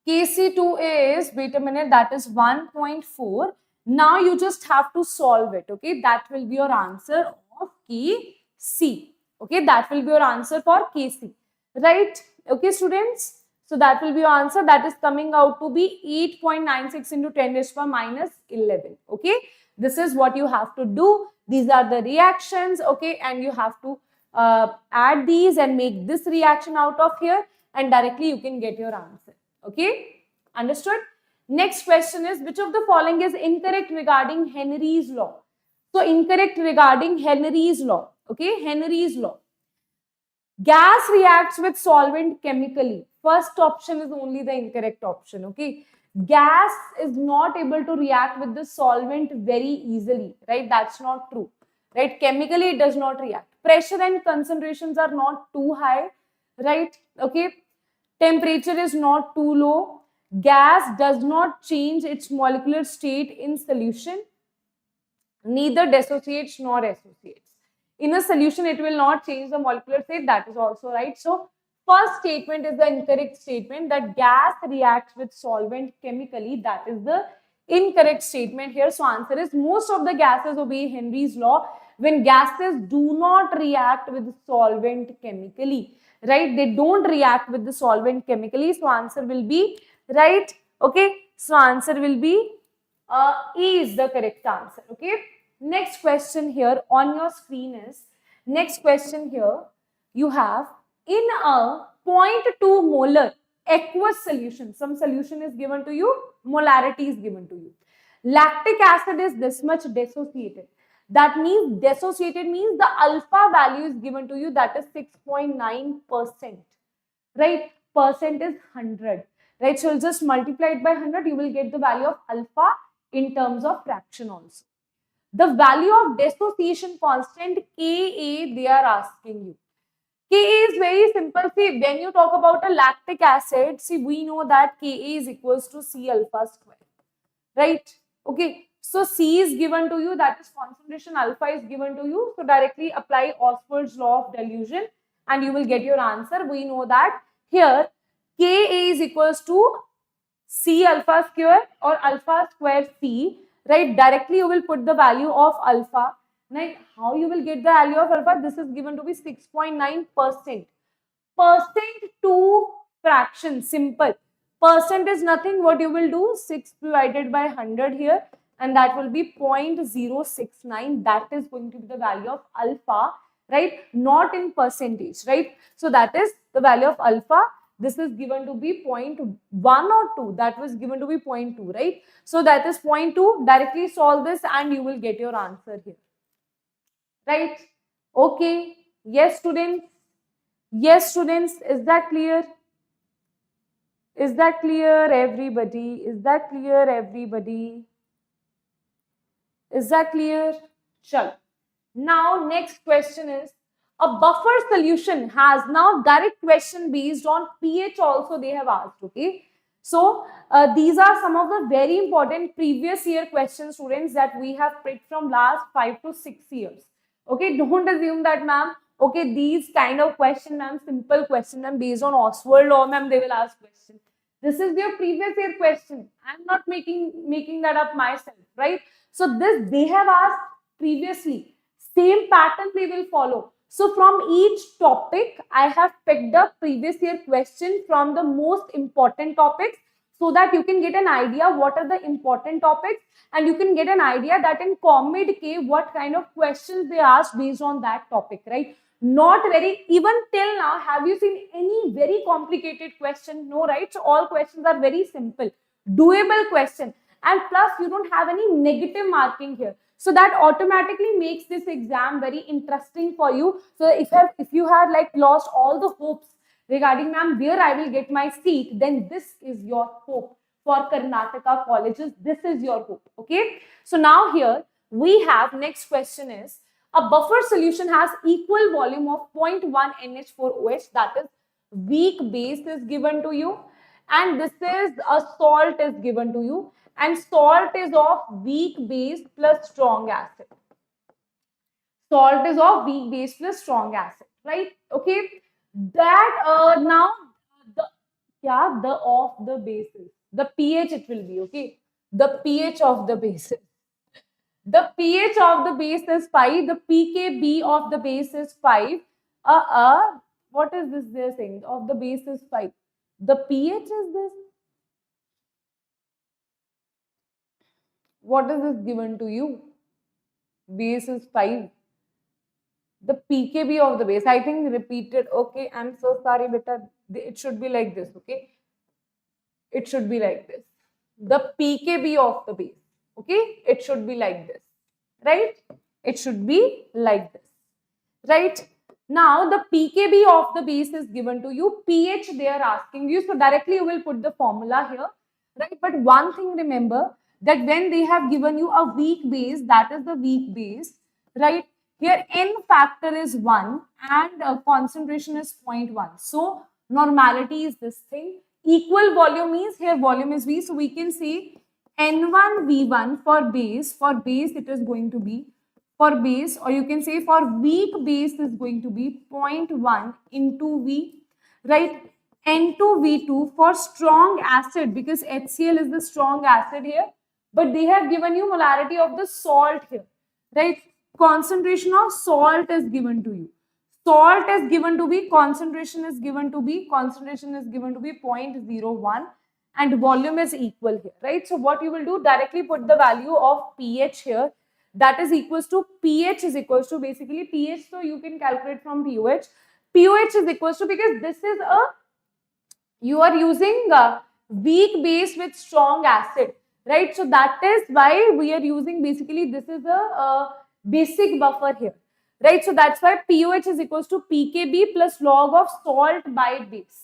Kc2 is, wait a minute, that is 1.4. Now you just have to solve it, okay? That will be your answer of Kc. Okay, that will be your answer for Kc, right? Okay, students. So that will be your answer. That is coming out to be 8.96 into 10 raised to power minus 11. Okay, this is what you have to do. These are the reactions, okay, and you have to add these and make this reaction out of here, and directly you can get your answer. Okay, understood? Next question is, which of the following is incorrect regarding Henry's law? So incorrect regarding Henry's law. Okay, Henry's law. Gas reacts with solvent chemically. First option is only the incorrect option. Okay, gas is not able to react with the solvent very easily, right? That's not true, right? Chemically, it does not react. Pressure and concentrations are not too high, right? Okay, temperature is not too low. Gas does not change its molecular state in solution. Neither dissociates nor associates. In a solution, it will not change the molecular state. That is also right. So first statement is the incorrect statement, that gas reacts with solvent chemically. That is the incorrect statement here. So answer is, most of the gases obey Henry's law when gases do not react with solvent chemically, right? They don't react with the solvent chemically. So answer will be right. Okay. So answer will be E is the correct answer. Okay. Next question here on your screen is, next question here, you have in a 0.2 molar aqueous solution, some solution is given to you, molarity is given to you. Lactic acid is this much dissociated. That means dissociated means the alpha value is given to you, that is 6.9%, right? Percent is 100, right? So you'll just multiply it by 100, you will get the value of alpha in terms of fraction also. The value of dissociation constant Ka they are asking you. Ka is very simple. See, when you talk about a lactic acid, see, we know that Ka is equals to C alpha square, right? Okay, so C is given to you, that is concentration alpha is given to you. So directly apply Oswald's law of dilution and you will get your answer. We know that here Ka is equals to C alpha square or alpha square C, right? Directly you will put the value of alpha. Right? How you will get the value of alpha? This is given to be 6.9%. Percent to fraction, simple. Percent is nothing. What you will do? 6 divided by 100 here, and that will be 0.069. That is going to be the value of alpha, right? Not in percentage, right? So that is the value of alpha. This is given to be 0.1 or 2. That was given to be 0.2, right? So that is 0.2. Directly solve this and you will get your answer here. Right? Okay. Yes, students. Yes, students. Is that clear? Is that clear, everybody? Is that clear, everybody? Is that clear? Chal. Now, next question is, a buffer solution has now direct question based on pH also they have asked, okay? So, these are some of the very important previous year questions, students, that we have picked from last 5 to 6 years. Okay, don't assume that, ma'am, okay, these kind of question, ma'am, simple question, ma'am, based on Oswald or ma'am, they will ask question. This is your previous year question. I'm not making that up myself, right? So this they have asked previously. Same pattern we will follow. So from each topic, I have picked up previous year question from the most important topics so that you can get an idea what are the important topics and you can get an idea that in COMEDK what kind of questions they ask based on that topic, right? Not very, even till now, have you seen any very complicated question? No, right? So all questions are very simple, doable question. And plus you don't have any negative marking here. So that automatically makes this exam very interesting for you. So if you had like lost all the hopes regarding, ma'am, where I will get my seat, then this is your hope for Karnataka colleges. This is your hope. Okay. So now here we have next question is, a buffer solution has equal volume of 0.1 NH4OH, that is weak base is given to you, and this is a salt is given to you, and salt is of weak base plus strong acid. Salt is of weak base plus strong acid, right? Okay, that now the yeah, the of the bases, the pH it will be, okay, the pH of the bases. The pH of the base is 5. The pKb of the base is 5. What is this they're saying? Of the base is 5. The pH is this. What is this given to you? Base is 5. The pKb of the base, I think repeated. Okay, I'm so sorry, beta. It should be like this, okay? It should be like this. The pKb of the base, okay? It should be like this, right? It should be like this, right? Now, the pKb of the base is given to you. pH they are asking you. So, directly you will put the formula here, right? But one thing remember, that when they have given you a weak base, that is the weak base, right? Here N factor is 1 and concentration is 0.1. So, normality is this thing. Equal volume means here volume is V. So, we can say N1 V1 for base. For base it is going to be, for base, or you can say for weak base is going to be 0.1 into V, right? N2 V2 for strong acid, because HCl is the strong acid here, but they have given you molarity of the salt here, right? Concentration of salt is given to you. Salt is given to be, concentration is given to be, concentration is given to be 0.01 and volume is equal here, right? So what you will do, directly put the value of pH here, that is equals to, pH is equals to basically pH, so you can calculate from pOH. pOH is equals to, because this is a, you are using a weak base with strong acid, right? So that is why we are using, basically this is a basic buffer here, right? So that's why pOH is equals to pKb plus log of salt by base,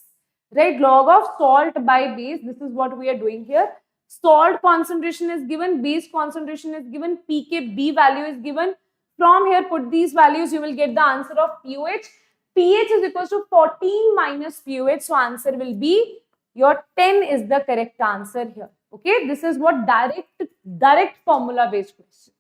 right? Log of salt by base, this is what we are doing here. Salt concentration is given, base concentration is given, pKb value is given. From here, put these values, you will get the answer of pOH. pH is equals to 14 minus pOH, so answer will be your 10 is the correct answer here. Okay, this is what direct formula based question,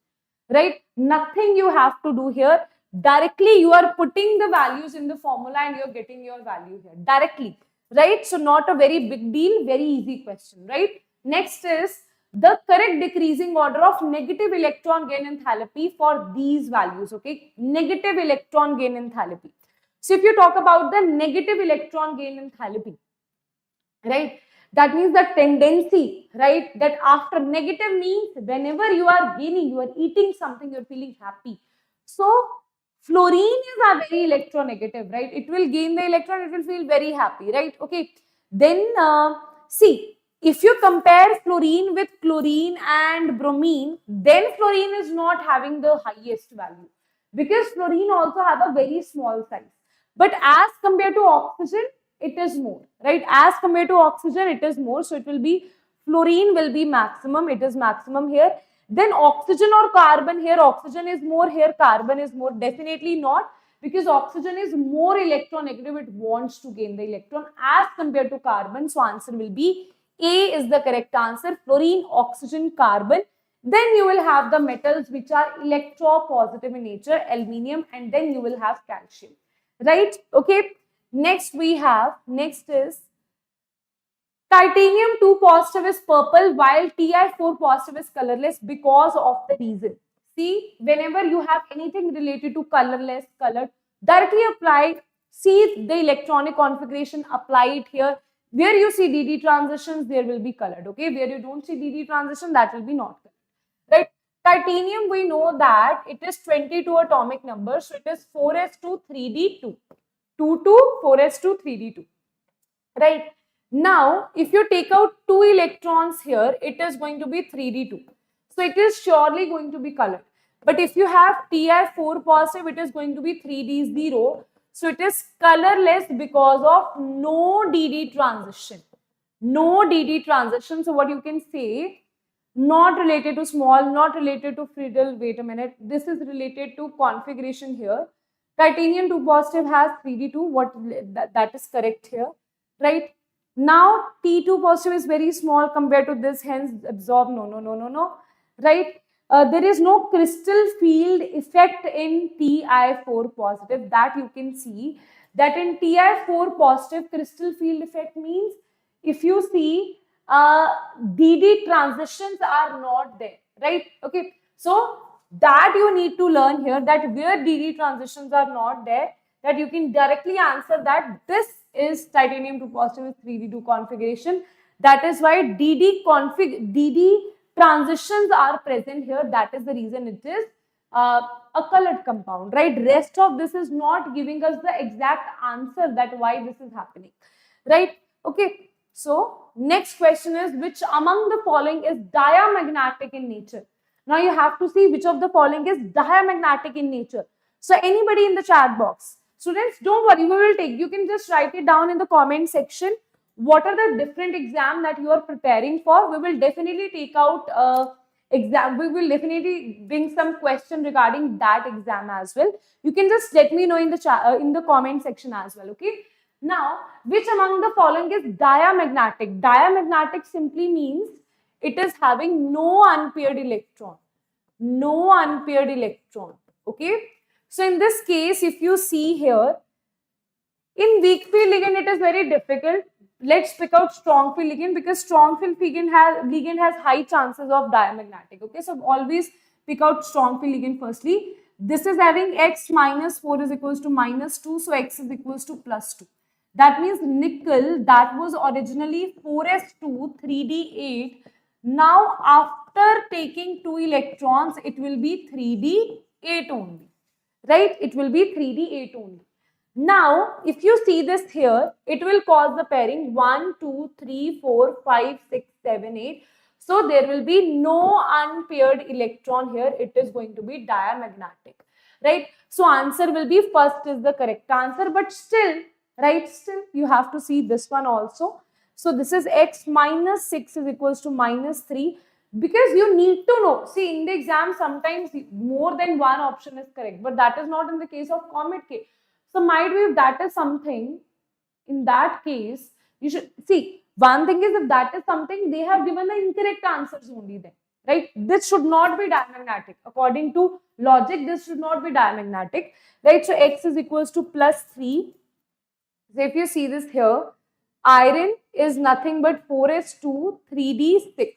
right? Nothing you have to do here. Directly you are putting the values in the formula and you're getting your value here directly, right? So not a very big deal, very easy question, right? Next is the correct decreasing order of negative electron gain enthalpy for these values, okay? Negative electron gain enthalpy. So if you talk about the negative electron gain enthalpy, right? That means the tendency, right? That after negative means whenever you are gaining, you are eating something, you're feeling happy. So fluorine is a very electronegative, right? It will gain the electron, it will feel very happy, right? Okay. Then see, if you compare fluorine with chlorine and bromine, then fluorine is not having the highest value because fluorine also have a very small size. But as compared to oxygen, it is more, right? As compared to oxygen, it is more. So it will be, fluorine will be maximum. It is maximum here. Then oxygen or carbon, here oxygen is more, here carbon is more. Definitely not, because oxygen is more electronegative, it wants to gain the electron as compared to carbon. So answer will be A is the correct answer, fluorine, oxygen, carbon. Then you will have the metals which are electropositive in nature, aluminium, and then you will have calcium, right? Okay, next we have, next is titanium 2 positive is purple while Ti4 positive is colorless because of the reason. See, whenever you have anything related to colorless, colored, directly apply, see the electronic configuration, apply it here. Where you see DD transitions, there will be colored, okay? Where you don't see DD transition, that will be not colored, right? Titanium, we know that it is 22 atomic number, so it is 4s2 3d2. 2 to 4s2 3d2, right? Now, if you take out 2 electrons here, it is going to be 3d2. So, it is surely going to be colored. But if you have Ti4 positive, it is going to be 3d0. So, it is colorless because of no DD transition. No DD transition. So, what you can say, not related to small, not related to Friedel. Wait a minute. This is related to configuration here. Titanium 2 positive has 3d2. What that is correct here, right? Now, T2 positive is very small compared to this, hence absorb, no, right? There is no crystal field effect in Ti4 positive, that you can see that in Ti4 positive crystal field effect means if you see DD transitions are not there, right? Okay, so that you need to learn here, that where DD transitions are not there, that you can directly answer that this is titanium 2 positive with 3d2 configuration. That is why DD transitions are present here. That is the reason it is a colored compound, right? Rest of this is not giving us the exact answer that why this is happening, right? Okay, so next question is, which among the following is diamagnetic in nature? Now you have to see which of the following is diamagnetic in nature. So anybody in the chat box, students, don't worry, we will take, you can just write it down in the comment section. What are the different exam that you are preparing for? We will definitely take out exam. We will definitely bring some question regarding that exam as well. You can just let me know in the chat, in the comment section as well. Okay. Now, which among the following is diamagnetic? Diamagnetic simply means it is having no unpaired electron. No unpaired electron. Okay. So in this case, if you see here, in weak field ligand, it is very difficult. Let's pick out strong field ligand, because strong field ligand has high chances of diamagnetic. Okay, so always pick out strong field ligand firstly. This is having x minus 4 is equals to minus 2, so x is equals to plus 2. That means nickel, that was originally 4s2 3d8. Now after taking 2 electrons, it will be 3d8 only, right? It will be 3d8 only. Now, if you see this here, it will cause the pairing 1, 2, 3, 4, 5, 6, 7, 8. So, there will be no unpaired electron here. It is going to be diamagnetic, right? So, answer will be first is the correct answer, but still, right, still you have to see this one also. So, this is x minus 6 is equals to minus 3. Because you need to know, see in the exam sometimes more than one option is correct, but that is not in the case of COMEDK. So might be if that is something, in that case, you should see, one thing is if that is something, they have given the incorrect answers only then, right? This should not be diamagnetic. According to logic, this should not be diamagnetic, right? So x is equals to plus 3. So if you see this here, iron is nothing but 4s2 3d6.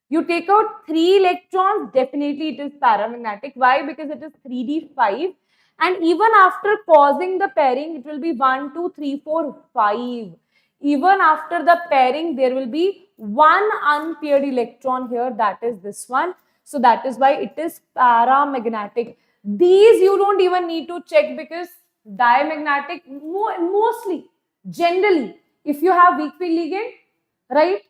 You take out 3 electrons, definitely it is paramagnetic. Why? Because it is 3d5. And even after causing the pairing, it will be 1, 2, 3, 4, 5. Even after the pairing, there will be one unpaired electron here. That is this one. So that is why it is paramagnetic. These you don't even need to check, because diamagnetic, mostly, generally, if you have weak field ligand, right,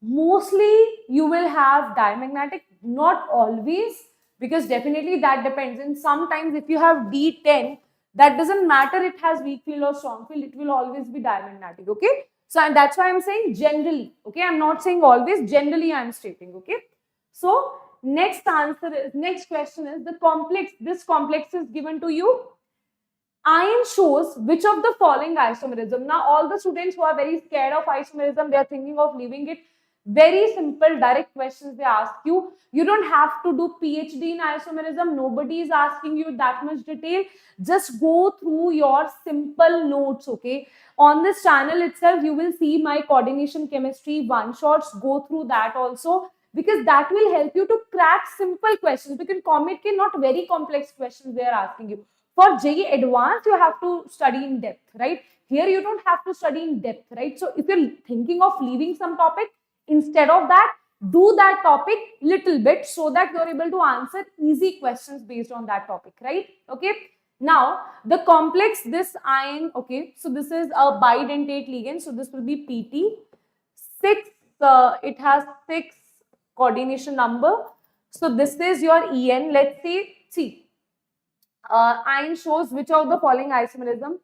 mostly you will have diamagnetic, not always, because definitely that depends. And sometimes if you have D10, that doesn't matter it has weak field or strong field, it will always be diamagnetic. Okay, so that's why I'm saying generally. Okay, I'm not saying always, generally I'm stating. Okay, so next question is the complex. This complex is given to you. Iron shows which of the following isomerism. Now, all the students who are very scared of isomerism, they are thinking of leaving it. Very simple, direct questions they ask you. You don't have to do PhD in isomerism. Nobody is asking you that much detail. Just go through your simple notes, okay? On this channel itself, you will see my coordination chemistry one-shots. Go through that also, because that will help you to crack simple questions. Because COMEDK, not very complex questions they are asking you. For JEE Advanced, you have to study in depth, right? Here, you don't have to study in depth, right? So, if you're thinking of leaving some topic, instead of that, do that topic little bit so that you're able to answer easy questions based on that topic, right? Okay. Now, the complex, this ion, okay, so this is a bidentate ligand, so this will be PT. It has 6 coordination number. So, this is your EN. Let's see. Ion shows which of the following isomerism.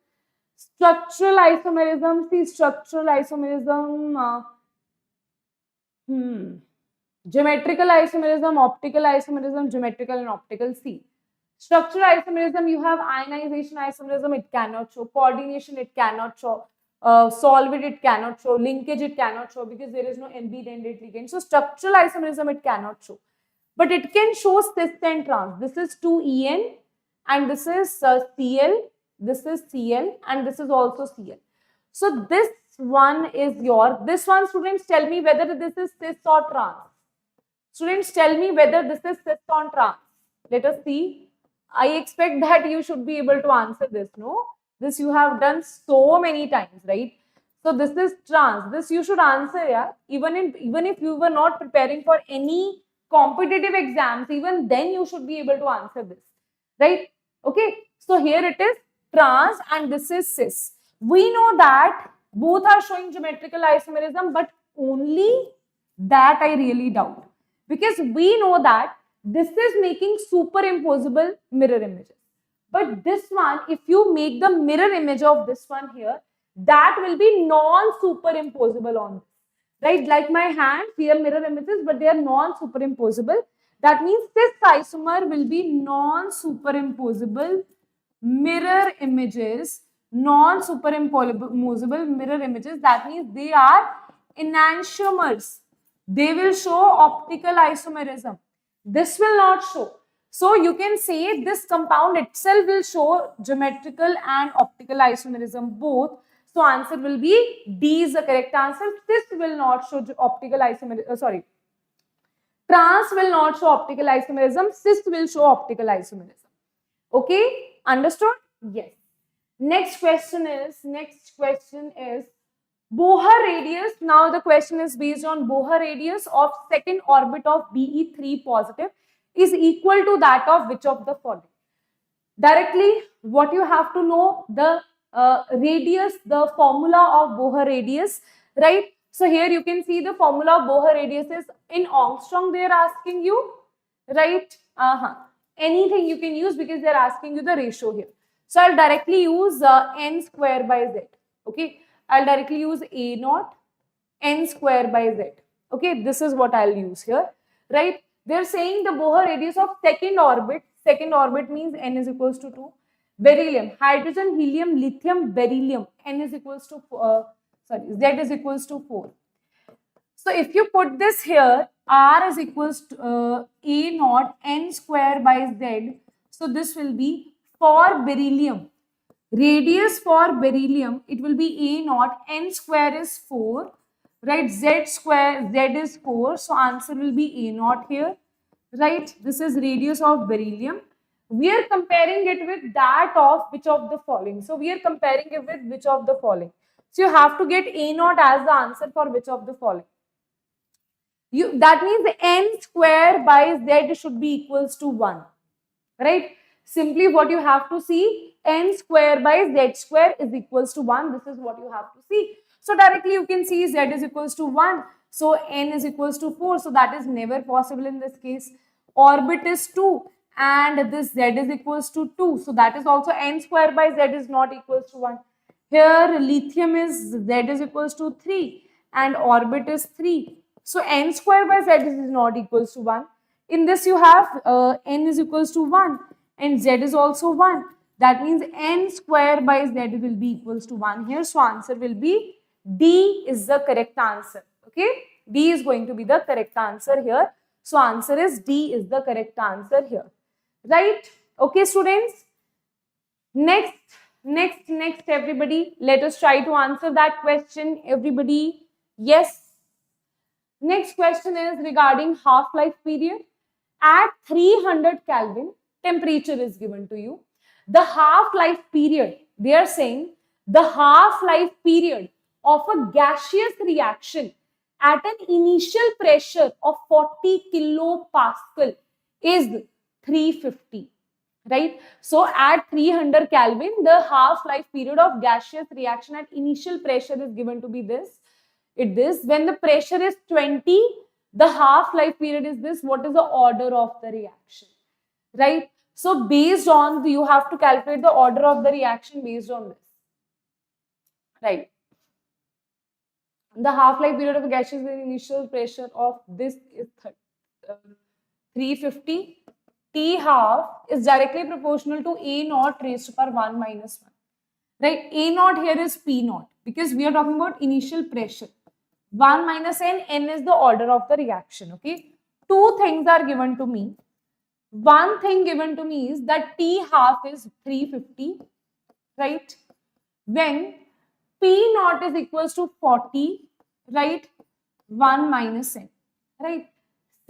Structural isomerism, see structural isomerism, geometrical isomerism, optical isomerism, geometrical and optical. See, structural isomerism, you have ionization isomerism, it cannot show. Coordination, it cannot show. Solvent, it cannot show. Linkage, it cannot show because there is no ambidendate ligand. So, structural isomerism, it cannot show. But it can show cis and trans. This is 2En. And this is Cl, this is Cl, and this is also Cl. So this one is this one, students, tell me whether this is cis or trans. Students, tell me whether this is cis or trans. Let us see. I expect that you should be able to answer this, no? This you have done so many times, right? So this is trans. This you should answer, yeah. Even if you were not preparing for any competitive exams, even then you should be able to answer this, right? Okay, so here it is trans and this is cis. We know that both are showing geometrical isomerism, but only that I really doubt. Because we know that this is making superimposable mirror images. But this one, if you make the mirror image of this one here, that will be non-superimposable on this. Right, like my hands, here mirror images, but they are non-superimposable. That means this isomer will be non-superimposable mirror images, non-superimposable mirror images. That means they are enantiomers. They will show optical isomerism. This will not show. So you can say this compound itself will show geometrical and optical isomerism both. So answer will be D is the correct answer. This will not show optical isomerism. Trans will not show optical isomerism. Cis will show optical isomerism. Okay, understood? Yes. Next question is Bohr radius. Now the question is based on Bohr radius of second orbit of Be3 positive is equal to that of which of the following? Directly, what you have to know, the radius, the formula of Bohr radius, right? So here you can see the formula of Bohr radius is in Armstrong they are asking you, right? Anything you can use because they are asking you the ratio here. So I'll directly use n square by z. Okay, I'll directly use a naught n square by z. Okay, this is what I'll use here, right? They're saying the Bohr radius of second orbit. Second orbit means n is equals to 2. Beryllium, hydrogen, helium, lithium, beryllium. N is equals to z is equals to 4. So if you put this here, r is equals to a naught n square by z. So this will be for beryllium. Radius for beryllium, it will be a naught n square is 4, right? Z is 4. So answer will be a naught here, right? This is radius of beryllium. We are comparing it with that of which of the following. So we are comparing it with which of the following. So you have to get a naught as the answer for which of the following. That means n square by z should be equals to 1, right? Simply what you have to see, n square by z square is equals to 1. This is what you have to see. So directly you can see z is equals to 1. So n is equals to 4. So that is never possible in this case. Orbit is 2 and this z is equals to 2. So that is also n square by z is not equals to 1. Here lithium is z is equals to 3 and orbit is 3. So n square by z is not equals to 1. In this you have n is equals to 1 and z is also 1. That means n square by z will be equals to 1 here. So answer will be D is the correct answer. Okay, D is going to be the correct answer here. So answer is D is the correct answer here. Right? Okay, students. Next, everybody. Let us try to answer that question. Everybody, yes. Next question is regarding half-life period. At 300 Kelvin, temperature is given to you. The half-life period, they are saying the half-life period of a gaseous reaction at an initial pressure of 40 kilopascal is 350. Right? So at 300 Kelvin, the half-life period of gaseous reaction at initial pressure is given to be this. When the pressure is 20, the half-life period is this. What is the order of the reaction? Right? So based on, you have to calculate the order of the reaction based on this. Right? The half-life period of a gaseous initial pressure of this is 350. T half is directly proportional to A naught raised to power 1 minus 1. Right? A naught here is P naught because we are talking about initial pressure. 1 minus n, n is the order of the reaction. Okay. Two things are given to me. One thing given to me is that T half is 350. Right? When P naught is equals to 40. Right? 1 minus n. Right?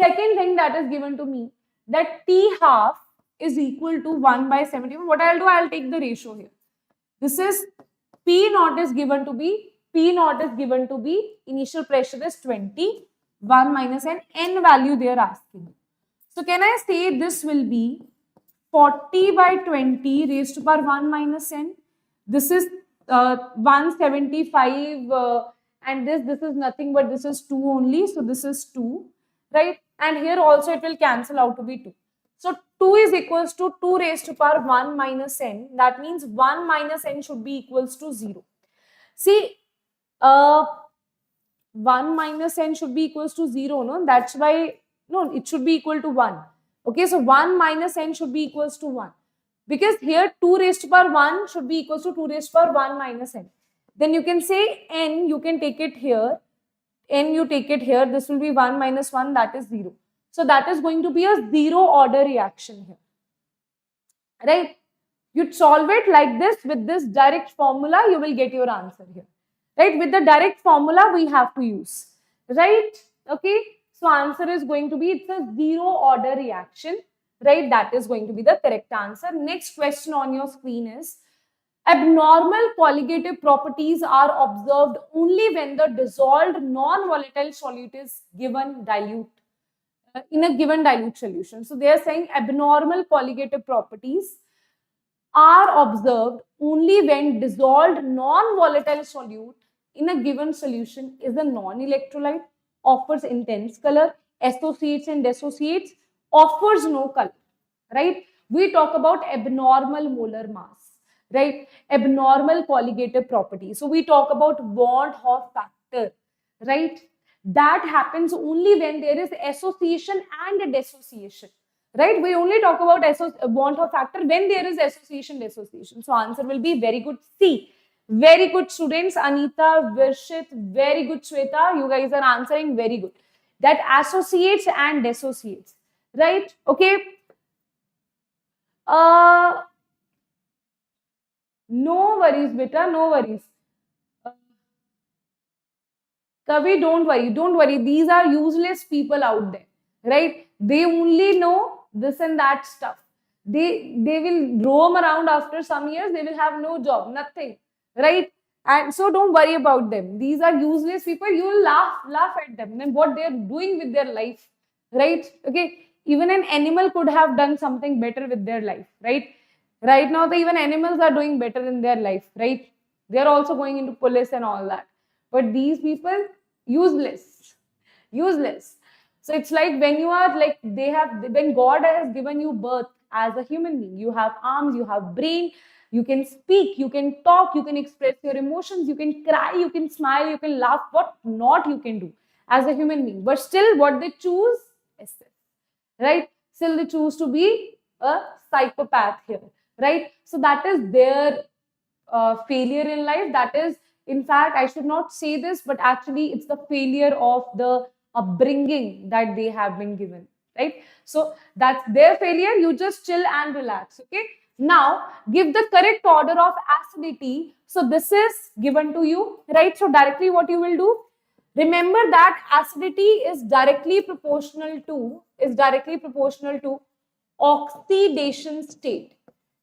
Second thing that is given to me, that T half is equal to 1 by 71. What I'll do, I'll take the ratio here. This is P naught is given to be, initial pressure is 20, 1 minus n value they are asking. So can I say this will be 40 by 20 raised to power 1 minus n. This is 175 and this is nothing but this is 2 only. So this is 2, right? And here also it will cancel out to be 2. So 2 is equals to 2 raised to power 1 minus n. That means 1 minus n should be equals to 0. See, 1 minus n should be equals to 0, no? That's why, no, it should be equal to 1. Okay, so 1 minus n should be equals to 1. Because here 2 raised to power 1 should be equals to 2 raised to power 1 minus n. Then you can say n, you can take it here. N you take it here, this will be 1 minus 1, that is 0. So that is going to be a 0 order reaction here. Right? You solve it like this with this direct formula, you will get your answer here. Right? With the direct formula we have to use. Right? Okay? So answer is going to be, it's a 0 order reaction. Right? That is going to be the correct answer. Next question on your screen is, abnormal colligative properties are observed only when the dissolved non-volatile solute is given dilute in a given dilute solution. So they are saying abnormal colligative properties are observed only when dissolved non-volatile solute in a given solution is a non-electrolyte, offers intense color, associates and dissociates, offers no color. Right? We talk about abnormal molar mass. Right? Abnormal colligative property. So we talk about von Hoff factor, right? That happens only when there is association and dissociation, right? We only talk about von Hoff factor when there is association, dissociation. So answer will be very good C. Very good students, Anita, Virshit, very good Shweta. You guys are answering very good. That associates and dissociates, right? Okay. No worries, beta, no worries. Kavi, don't worry. These are useless people out there, right? They only know this and that stuff. They will roam around after some years. They will have no job, nothing, right? And so don't worry about them. These are useless people. You will laugh at them and what they are doing with their life, right? Okay. Even an animal could have done something better with their life, right? Right now, even animals are doing better in their life, right? They are also going into police and all that. But these people, useless. So it's like when you are like, when God has given you birth as a human being, you have arms, you have brain, you can speak, you can talk, you can express your emotions, you can cry, you can smile, you can laugh, what not you can do as a human being. But still, what they choose is this. right? Still they choose to be a psychopath here, right? So that is their failure in life. That is, in fact, I should not say this, but actually it's the failure of the upbringing that they have been given, right? So that's their failure. You just chill and relax, okay? Now give the correct order of acidity. So this is given to you, right? So directly what you will do, remember that acidity is directly proportional to oxidation state.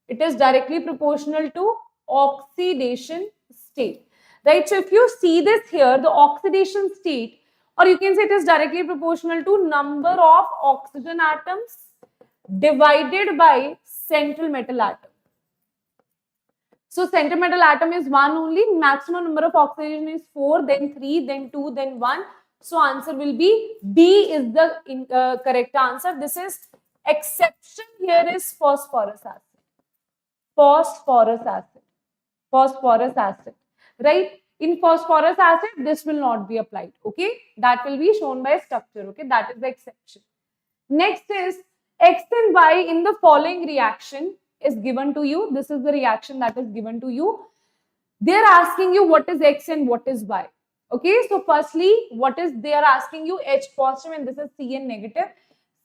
It is directly proportional to oxidation state, right? So if you see this here, the oxidation state, or you can say it is directly proportional to number of oxygen atoms divided by central metal atom. So central metal atom is 1 only, maximum number of oxygen is 4, then 3, then 2, then 1. So answer will be B is the correct answer. This is exception here is phosphorus acid. Phosphorus acid. Phosphorus acid. Right? In phosphorus acid, this will not be applied. Okay? That will be shown by structure. Okay? That is the exception. Next is X and Y in the following reaction is given to you. This is the reaction that is given to you. They're asking you what is X and what is Y. Okay, so firstly, what is they are asking you? H positive and this is Cn negative.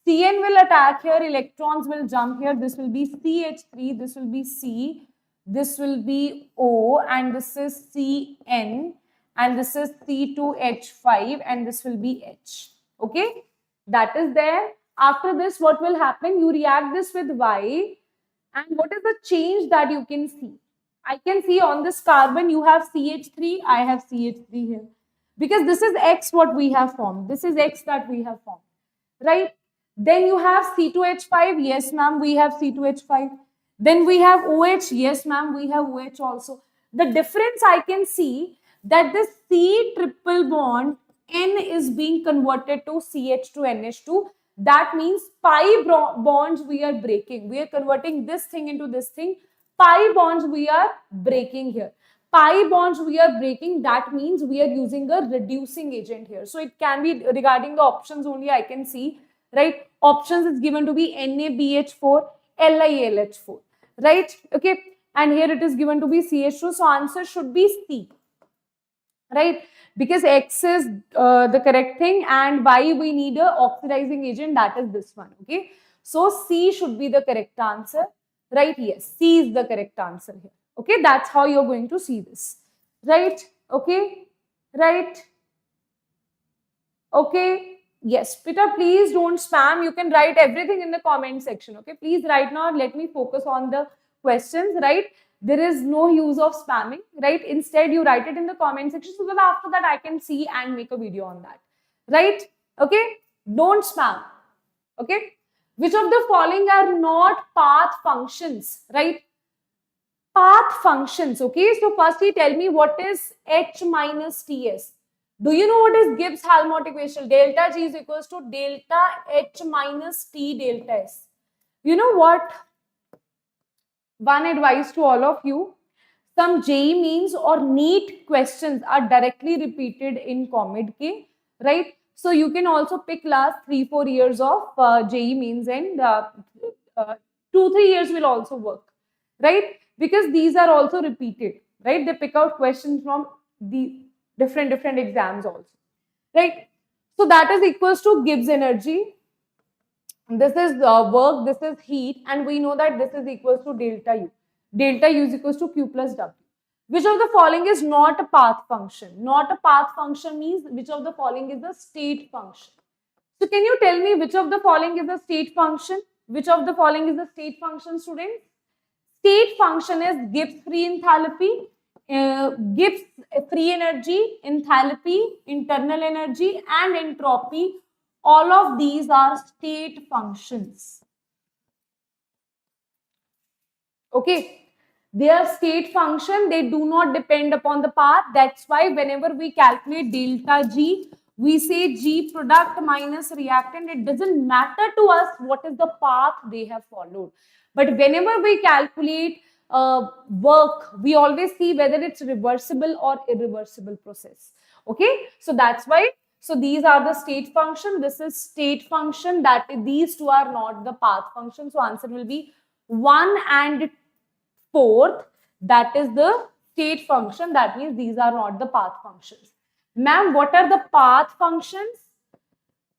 Cn will attack here, electrons will jump here. This will be CH3, this will be C, this will be O, and this is Cn, and this is C2H5, and this will be H. Okay, that is there. After this, what will happen? You react this with Y, and what is the change that you can see? I can see on this carbon you have CH3, I have CH3 here. Because this is X what we have formed. This is X that we have formed. Right? Then you have C2H5. Yes, ma'am, we have C2H5. Then we have OH. Yes, ma'am, we have OH also. The difference I can see that this C triple bond N is being converted to CH to NH2. That means pi bonds we are breaking. We are converting this thing into this thing. Pi bonds we are breaking here. Pi bonds we are breaking, that means we are using a reducing agent here. So it can be regarding the options only I can see, right? Options is given to be NaBH4, LiAlH4, right? Okay, and here it is given to be CH2. So answer should be C, right? Because X is the correct thing and Y we need a oxidizing agent, that is this one, okay? So C should be the correct answer, right? Yes, C is the correct answer here. Okay, that's how you're going to see this, right? Okay, right? Okay, yes. Peter, please don't spam. You can write everything in the comment section. Okay, please right now let me focus on the questions, right? There is no use of spamming, right? Instead, you write it in the comment section so that after that I can see and make a video on that, right? Okay, don't spam. Okay, which of the following are not path functions, right? Path functions, okay? So firstly, tell me what is H minus Ts. Do you know what is Gibbs-Helmholtz equation? Delta G is equals to delta H minus T delta S. You know what? One advice to all of you. Some JEE Mains or NEET questions are directly repeated in COMEDK, right? So you can also pick last 3-4 years of JEE Mains and 2-3 years will also work, right? Because these are also repeated, right? They pick out questions from the different exams also, right? So that is equals to Gibbs energy. This is work, this is heat, and we know that this is equals to delta U. Delta U is equals to Q plus W. Which of the following is not a path function? Not a path function means which of the following is a state function. So can you tell me which of the following is a state function? Which of the following is a state function, students? State function is Gibbs free enthalpy, Gibbs free energy, enthalpy, internal energy, and entropy. All of these are state functions. Okay, they are state function. They do not depend upon the path. That's why whenever we calculate delta G, we say G product minus reactant. It doesn't matter to us what is the path they have followed. But whenever we calculate work, we always see whether it's reversible or irreversible process. Okay, so that's why So these are the state function. This is state function. That these two are not the path function. So answer will be 1 and 4th. That is the state function. That means these are not the path functions. Ma'am, what are the path functions?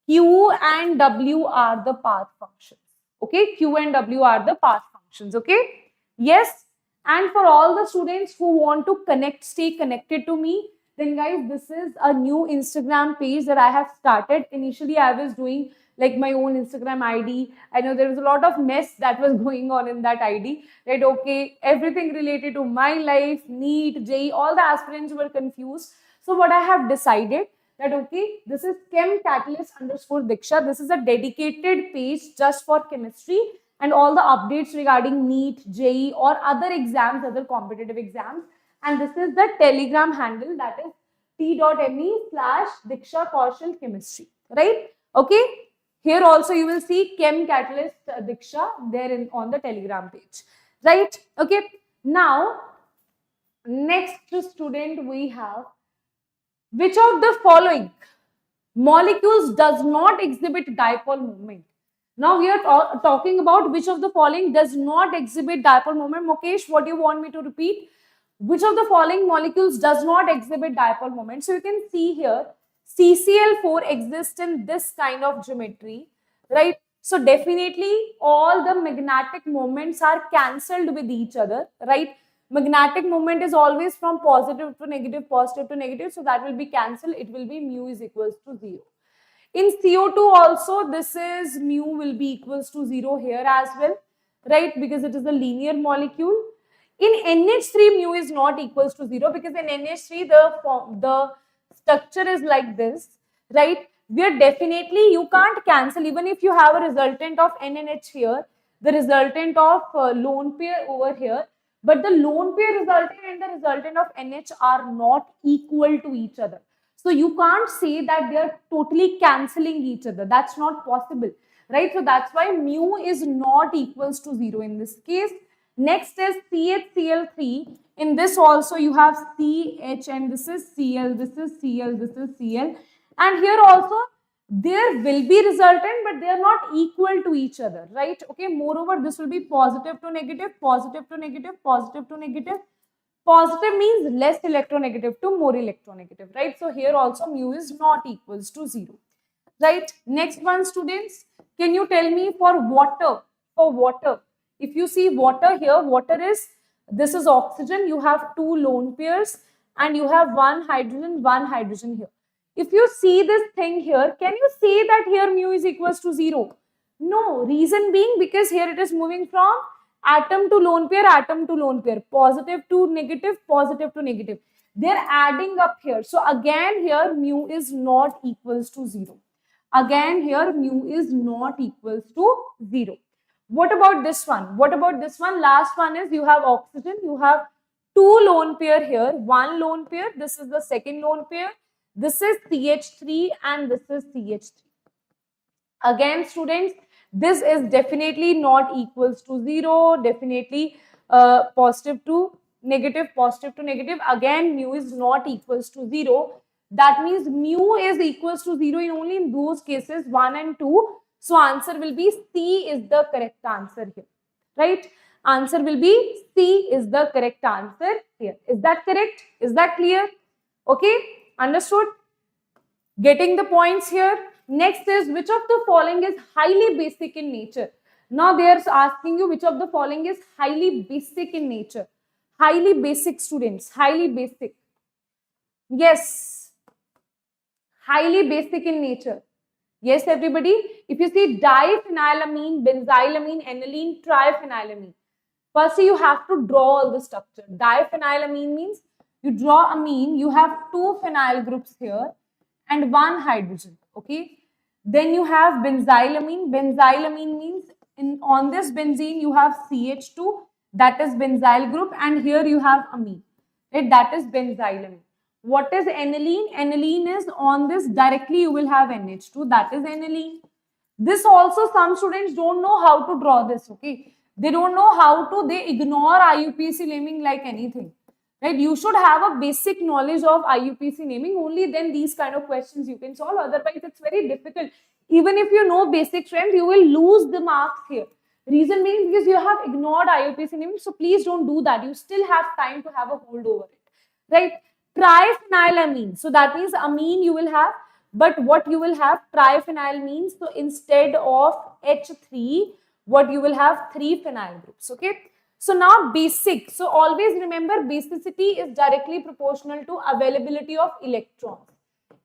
Q and W are the path functions. Okay, Q and W are the path functions. Okay, yes. And for all the students who want to stay connected to me, then guys, this is a new Instagram page that I have started. Initially, I was doing like my own Instagram ID. I know there was a lot of mess that was going on in that ID. Right? Okay, everything related to my life, NEET, JEE, all the aspirants were confused. So what I have decided that okay, this is ChemCatalyst_Diksha. This is a dedicated page just for chemistry and all the updates regarding NEET, JEE or other exams, other competitive exams. And this is the Telegram handle, that is t.me/Diksha Kaushal Chemistry. Right? Okay. Here also you will see ChemCatalyst_Diksha there on the Telegram page. Right? Okay. Now, next student we have, which of the following molecules does not exhibit dipole moment? Now we are talking about which of the following does not exhibit dipole moment. Mukesh, what do you want me to repeat? Which of the following molecules does not exhibit dipole moment? So you can see here CCl4 exists in this kind of geometry, right? So definitely all the magnetic moments are cancelled with each other, right? Magnetic moment is always from positive to negative, positive to negative. So that will be cancelled. It will be mu is equals to 0. In CO2 also, this is mu will be equals to 0 here as well, right? Because it is a linear molecule. In NH3, mu is not equals to 0 because in NH3, the structure is like this, right? Where definitely you can't cancel, even if you have a resultant of NNH here, the resultant of lone pair over here, but the lone pair resultant and the resultant of NH are not equal to each other. So you can't say that they are totally cancelling each other. That's not possible, right? So that's why mu is not equals to 0 in this case. Next is CHCl3. In this also you have CH and this is Cl, this is Cl, this is Cl. And here also there will be resultant, but they are not equal to each other, right? Okay, moreover, this will be positive to negative, positive to negative, positive to negative. Positive means less electronegative to more electronegative, right? So here also mu is not equals to 0, right? Next one, students, can you tell me for water? For water, if you see water here, water is, this is oxygen, you have 2 lone pairs and you have 1 hydrogen here. If you see this thing here, can you say that here mu is equals to 0? No, reason being because here it is moving from atom to lone pair, atom to lone pair, positive to negative, positive to negative. They're adding up here. So again here mu is not equals to 0. Again here mu is not equals to 0. What about this one? What about this one? Last one is you have oxygen, you have 2 lone pair here, 1 lone pair, this is the second lone pair, this is CH3 and this is CH3. Again students, this is definitely not equals to 0, definitely positive to negative, positive to negative. Again mu is not equals to 0. That means mu is equals to 0 in only in those cases 1 and 2. So answer will be C is the correct answer here, right? Answer will be C is the correct answer here. Is that correct? Is that clear? Okay, understood? Getting the points here. Next is which of the following is highly basic in nature? Now they are asking you which of the following is highly basic in nature. Highly basic, students, highly basic. Yes, highly basic in nature. Yes, everybody. If you see diphenylamine, benzylamine, aniline, triphenylamine. Firstly, you have to draw all the structure. Diphenylamine means you draw amine, you have 2 phenyl groups here and 1 hydrogen. Okay. Then you have benzylamine. Benzylamine means on this benzene you have CH2, that is benzyl group, and here you have amine, right? That is benzylamine. What is aniline? Aniline is on this directly you will have NH2, that is aniline. This also some students don't know how to draw this, okay? They don't know how to, they ignore IUPAC naming like anything. right? You should have a basic knowledge of IUPAC naming. Only then these kind of questions you can solve. Otherwise, it's very difficult. Even if you know basic trends, you will lose the marks here. Reason being because you have ignored IUPAC naming. So please don't do that. You still have time to have a hold over it, right? Triphenylamine. So that means amine you will have. But what you will have, triphenyl means, so instead of H3, what you will have, 3 phenyl groups, okay? So now basic. So always remember basicity is directly proportional to availability of electrons.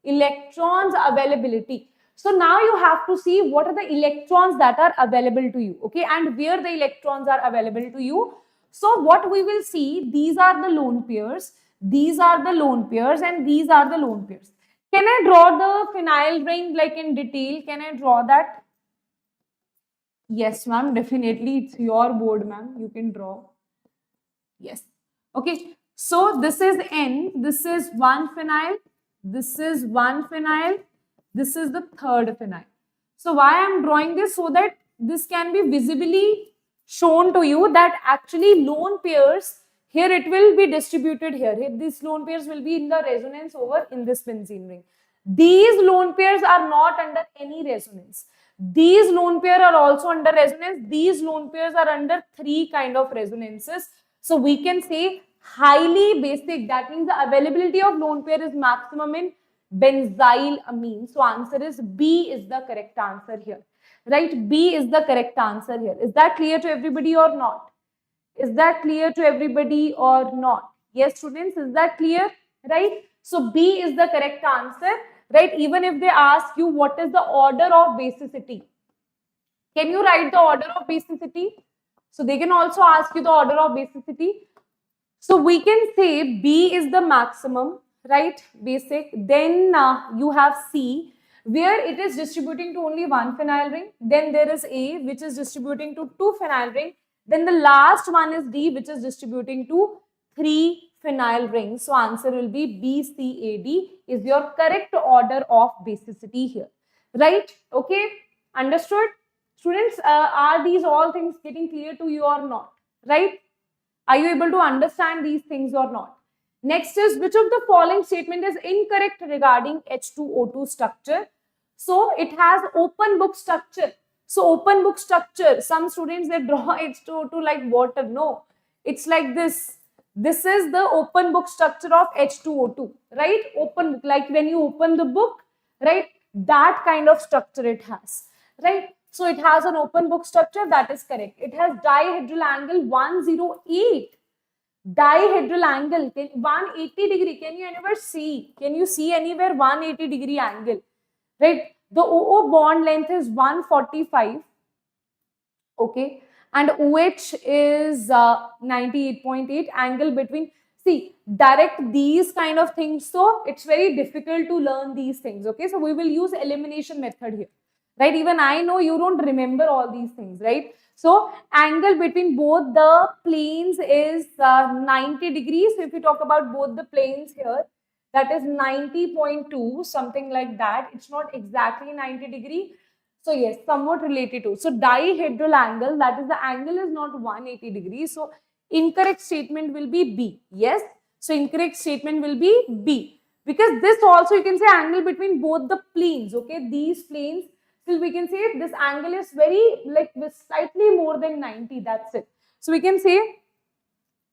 Electrons availability. So now you have to see what are the electrons that are available to you, okay? And where the electrons are available to you. So what we will see, these are the lone pairs, these are the lone pairs, and these are the lone pairs. Can I draw the phenyl ring like in detail? Can I draw that? Yes, ma'am, definitely. It's your board, ma'am. You can draw. Yes. Okay. So this is N. This is one phenyl. This is one phenyl. This is the third phenyl. So why I'm drawing this? So that this can be visibly shown to you that actually lone pairs, here it will be distributed here. These lone pairs will be in the resonance over in this benzene ring. These lone pairs are not under any resonance. These lone pairs are also under resonance. These lone pairs are under 3 kind of resonances. So we can say highly basic. That means the availability of lone pair is maximum in benzyl amine. So answer is B is the correct answer here. Right? B is the correct answer here. Is that clear to everybody or not? Is that clear to everybody or not? Yes, students, is that clear? Right? So B is the correct answer. Right? Even if they ask you what is the order of basicity, can you write the order of basicity? So they can also ask you the order of basicity. So we can say B is the maximum, right? Basic. Then you have C, where it is distributing to only 1 phenyl ring. Then there is A, which is distributing to 2 phenyl ring. Then the last one is D, which is distributing to 3 phenyl rings. So answer will be B, C, A, D is your correct order of basicity here. Right? Okay? Understood? Students, are these all things getting clear to you or not? Right? Are you able to understand these things or not? Next is, which of the following statement is incorrect regarding H2O2 structure? So it has open book structure. So open book structure, some students they draw H2O2 like water. No, it's like this. This is the open book structure of H2O2, right? Open book, like when you open the book, right? That kind of structure it has, right? So it has an open book structure, that is correct. It has dihedral angle 108. Dihedral angle 180 degree. Can you anywhere see? Can you see anywhere 180 degree angle? Right? The OO bond length is 145. Okay. And OH is 98.8. Angle between, see, direct these kind of things. So it's very difficult to learn these things. Okay. So we will use elimination method here. Right? Even I know you don't remember all these things, right? So angle between both the planes is 90 degrees. So if you talk about both the planes here, that is 90.2, something like that. It's not exactly 90 degree. So yes, somewhat related to. So dihedral angle, that is the angle is not 180 degrees. So incorrect statement will be B. Yes. So incorrect statement will be B. Because this also you can say angle between both the planes. Okay. These planes. Still we can say this angle is very like slightly more than 90, that's it. So we can say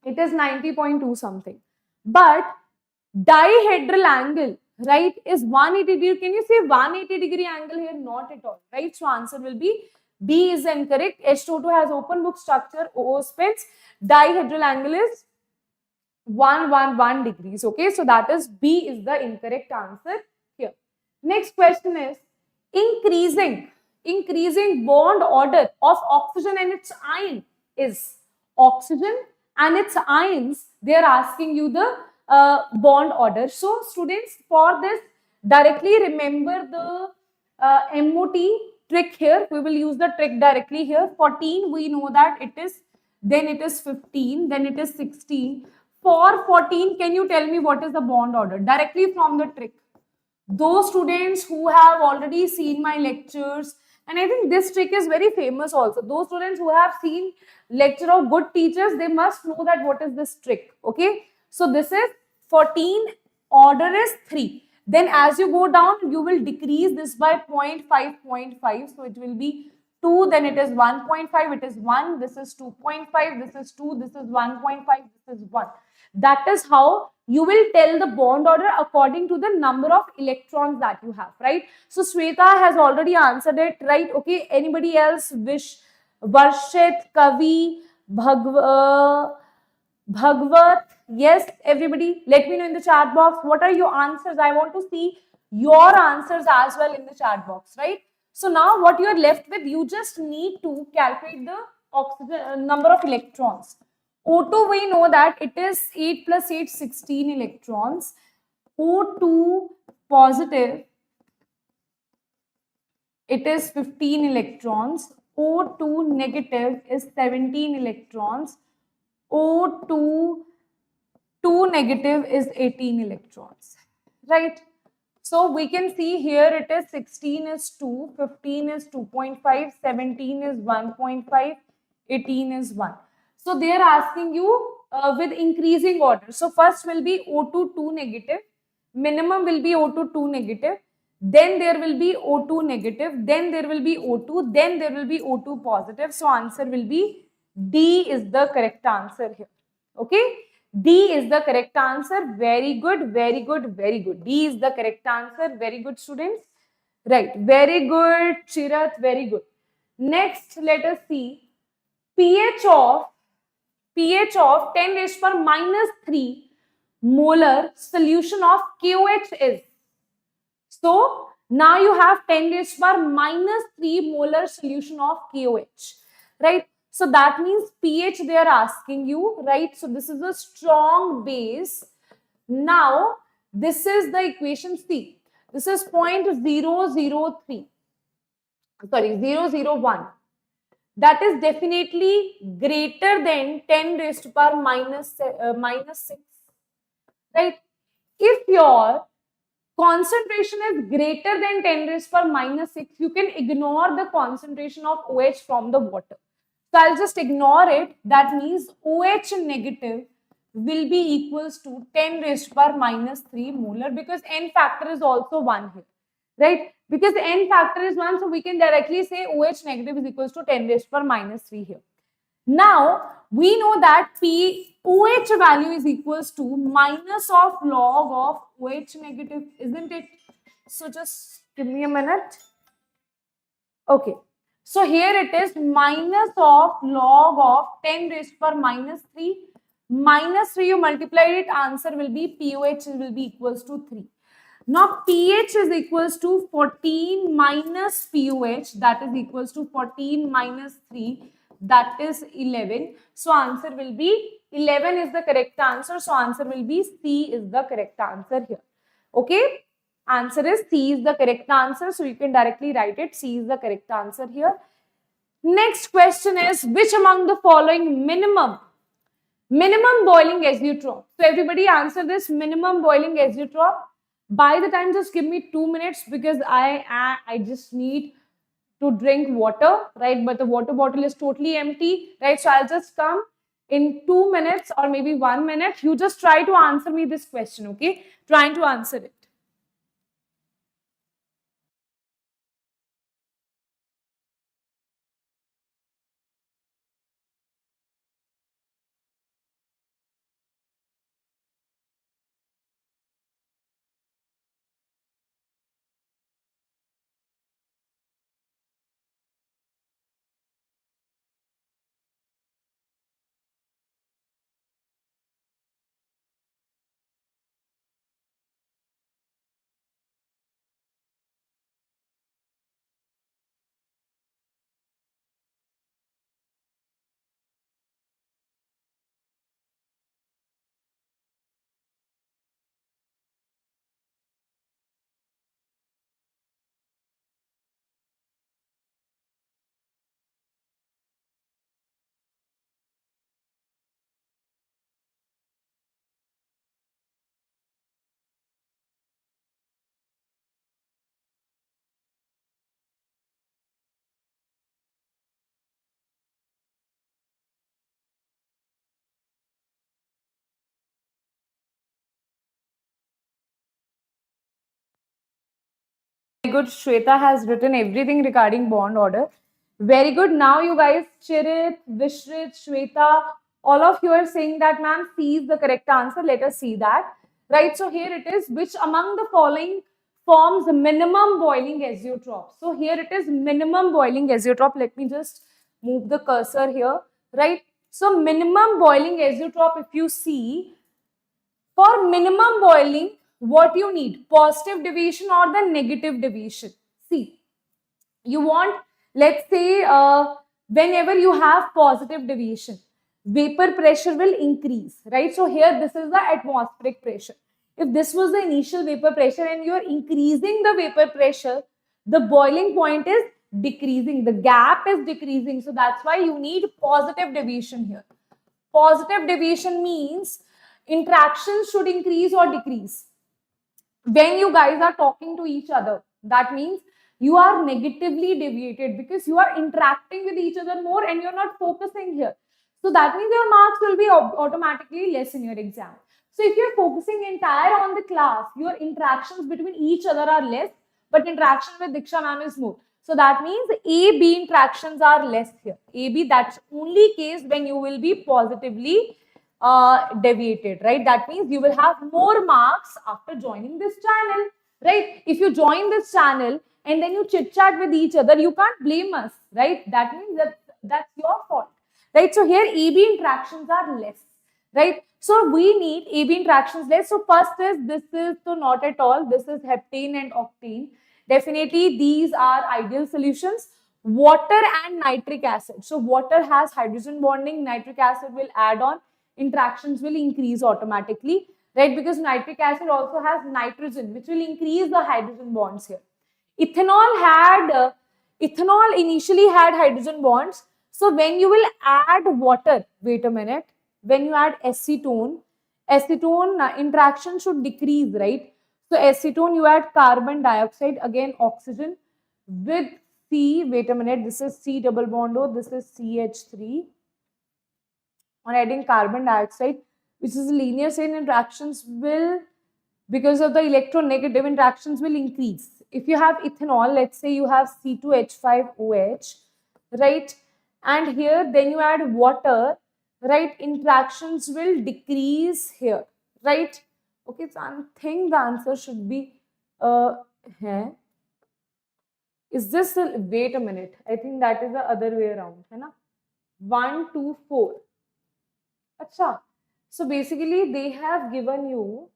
it is 90.2 something. But dihedral angle, right, is 180 degree. Can you say 180 degree angle here? Not at all, right? So answer will be B is incorrect. H2O2 has open book structure, OO spins. Dihedral angle is 111 degrees. Okay, so that is B is the incorrect answer here. Next question is, increasing bond order of oxygen and its ion is oxygen and its ions. They are asking you the bond order. So students, for this directly remember the MOT trick here. We will use the trick directly here. 14 we know that it is, then it is 15, then it is 16. For 14, can you tell me what is the bond order directly from the trick? Those students who have already seen my lectures, and I think this trick is very famous also. Those students who have seen lecture of good teachers, they must know that what is this trick. Okay. So this is 14, order is 3. Then as you go down, you will decrease this by 0.5, 0.5. So it will be 2, then it is 1.5, it is 1, this is 2.5, this is 2, this is 1.5, this is 1. That is how you will tell the bond order according to the number of electrons that you have, right? So Sweta has already answered it, right? Okay, anybody else wish? Varshit, Kavi, Bhagwat, yes, everybody, let me know in the chat box. What are your answers? I want to see your answers as well in the chat box, right? So now what you are left with, you just need to calculate the oxygen number of electrons. O2, we know that it is 8 plus 8, 16 electrons. O2 positive, it is 15 electrons. O2 negative is 17 electrons. O2 2 negative is 18 electrons, right? So we can see here it is 16 is 2, 15 is 2.5, 17 is 1.5, 18 is 1. So they are asking you with increasing order. So first will be O2 2 negative, minimum will be O2 2 negative, then there will be O2 negative, then there will be O2, then there will be O2 positive. So answer will be D is the correct answer here. Okay, D is the correct answer. Very good, very good, very good. D is the correct answer. Very good, students. Right, very good, Chirat, very good. Next, let us see pH of pH of 10 raised to power minus 3 molar solution of KOH is. So now you have 10 raised to power minus 3 molar solution of KOH, right? So that means pH they are asking you, right? So this is a strong base. Now this is the equation C. This is 0.003, sorry, 001. That is definitely greater than 10 raised to power minus 6, right? If your concentration is greater than 10 raised to power minus 6, you can ignore the concentration of OH from the water. So I'll just ignore it. That means OH negative will be equals to 10 raised to power minus 3 molar, because N factor is also 1 here, right? Because N factor is 1, so we can directly say OH negative is equals to 10 raised to power minus 3 here. Now, we know that OH value is equals to minus of log of OH negative, isn't it? So just give me a minute. Okay. So here it is minus of log of 10 raised to power minus 3. Minus 3 you multiply it, answer will be POH will be equals to 3. Now pH is equals to 14 minus POH, that is equals to 14 minus 3, that is 11. So answer will be 11 is the correct answer. So answer will be C is the correct answer here. Okay. Answer is C is the correct answer. So you can directly write it. C is the correct answer here. Next question is, which among the following minimum boiling azeotrope? So everybody answer this minimum boiling azeotrope. By the time, just give me 2 minutes, because I just need to drink water, right? But the water bottle is totally empty, right? So I'll just come in 2 minutes or maybe 1 minute. You just try to answer me this question, okay? Trying to answer it. good. Shweta has written everything regarding bond order. Very good. Now you guys, Chirit, Vishrit, Shweta, all of you are saying that ma'am C is the correct answer. Let us see that. Right. So here it is. Which among the following forms minimum boiling azeotrope? So here it is minimum boiling azeotrope. Let me just move the cursor here. Right. So minimum boiling azeotrope, if you see, for minimum boiling, what you need? Positive deviation or the negative deviation? See, you want, let's say, whenever you have positive deviation, vapor pressure will increase, right? So here, this is the atmospheric pressure. If this was the initial vapor pressure and you are increasing the vapor pressure, the boiling point is decreasing. The gap is decreasing. So that's why you need positive deviation here. Positive deviation means interactions should increase or decrease. When you guys are talking to each other, that means you are negatively deviated because you are interacting with each other more and you're not focusing here. So that means your marks will be automatically less in your exam. So if you're focusing entire on the class, your interactions between each other are less, but interaction with Diksha ma'am is more. So that means A, B interactions are less here. A, B, that's only case when you will be positively deviated, right? That means you will have more marks after joining this channel, right? If you join this channel and then you chit chat with each other, you can't blame us, right? That means that's your fault, right? So here AB interactions are less, right? So we need AB interactions less. So first is, this is so not at all. This is heptane and octane. Definitely these are ideal solutions. Water and nitric acid. So water has hydrogen bonding, nitric acid will add on, interactions will increase automatically, right? Because nitric acid also has nitrogen, which will increase the hydrogen bonds here. Ethanol initially had hydrogen bonds. So when you will add water, wait a minute, when you add acetone interaction should decrease, right? So acetone, you add carbon dioxide, again oxygen with C, wait a minute, this is C double bond O, this is CH3. On adding carbon dioxide, which is linear chain interactions will, because of the electronegative interactions will increase. If you have ethanol, let's say you have C2H5OH, right? And here then you add water, right? Interactions will decrease here, right? Okay, so I think the answer should be here. Is this wait a minute? I think that is the other way around, है ना? 1, 2, 4. Acha. So basically they have given you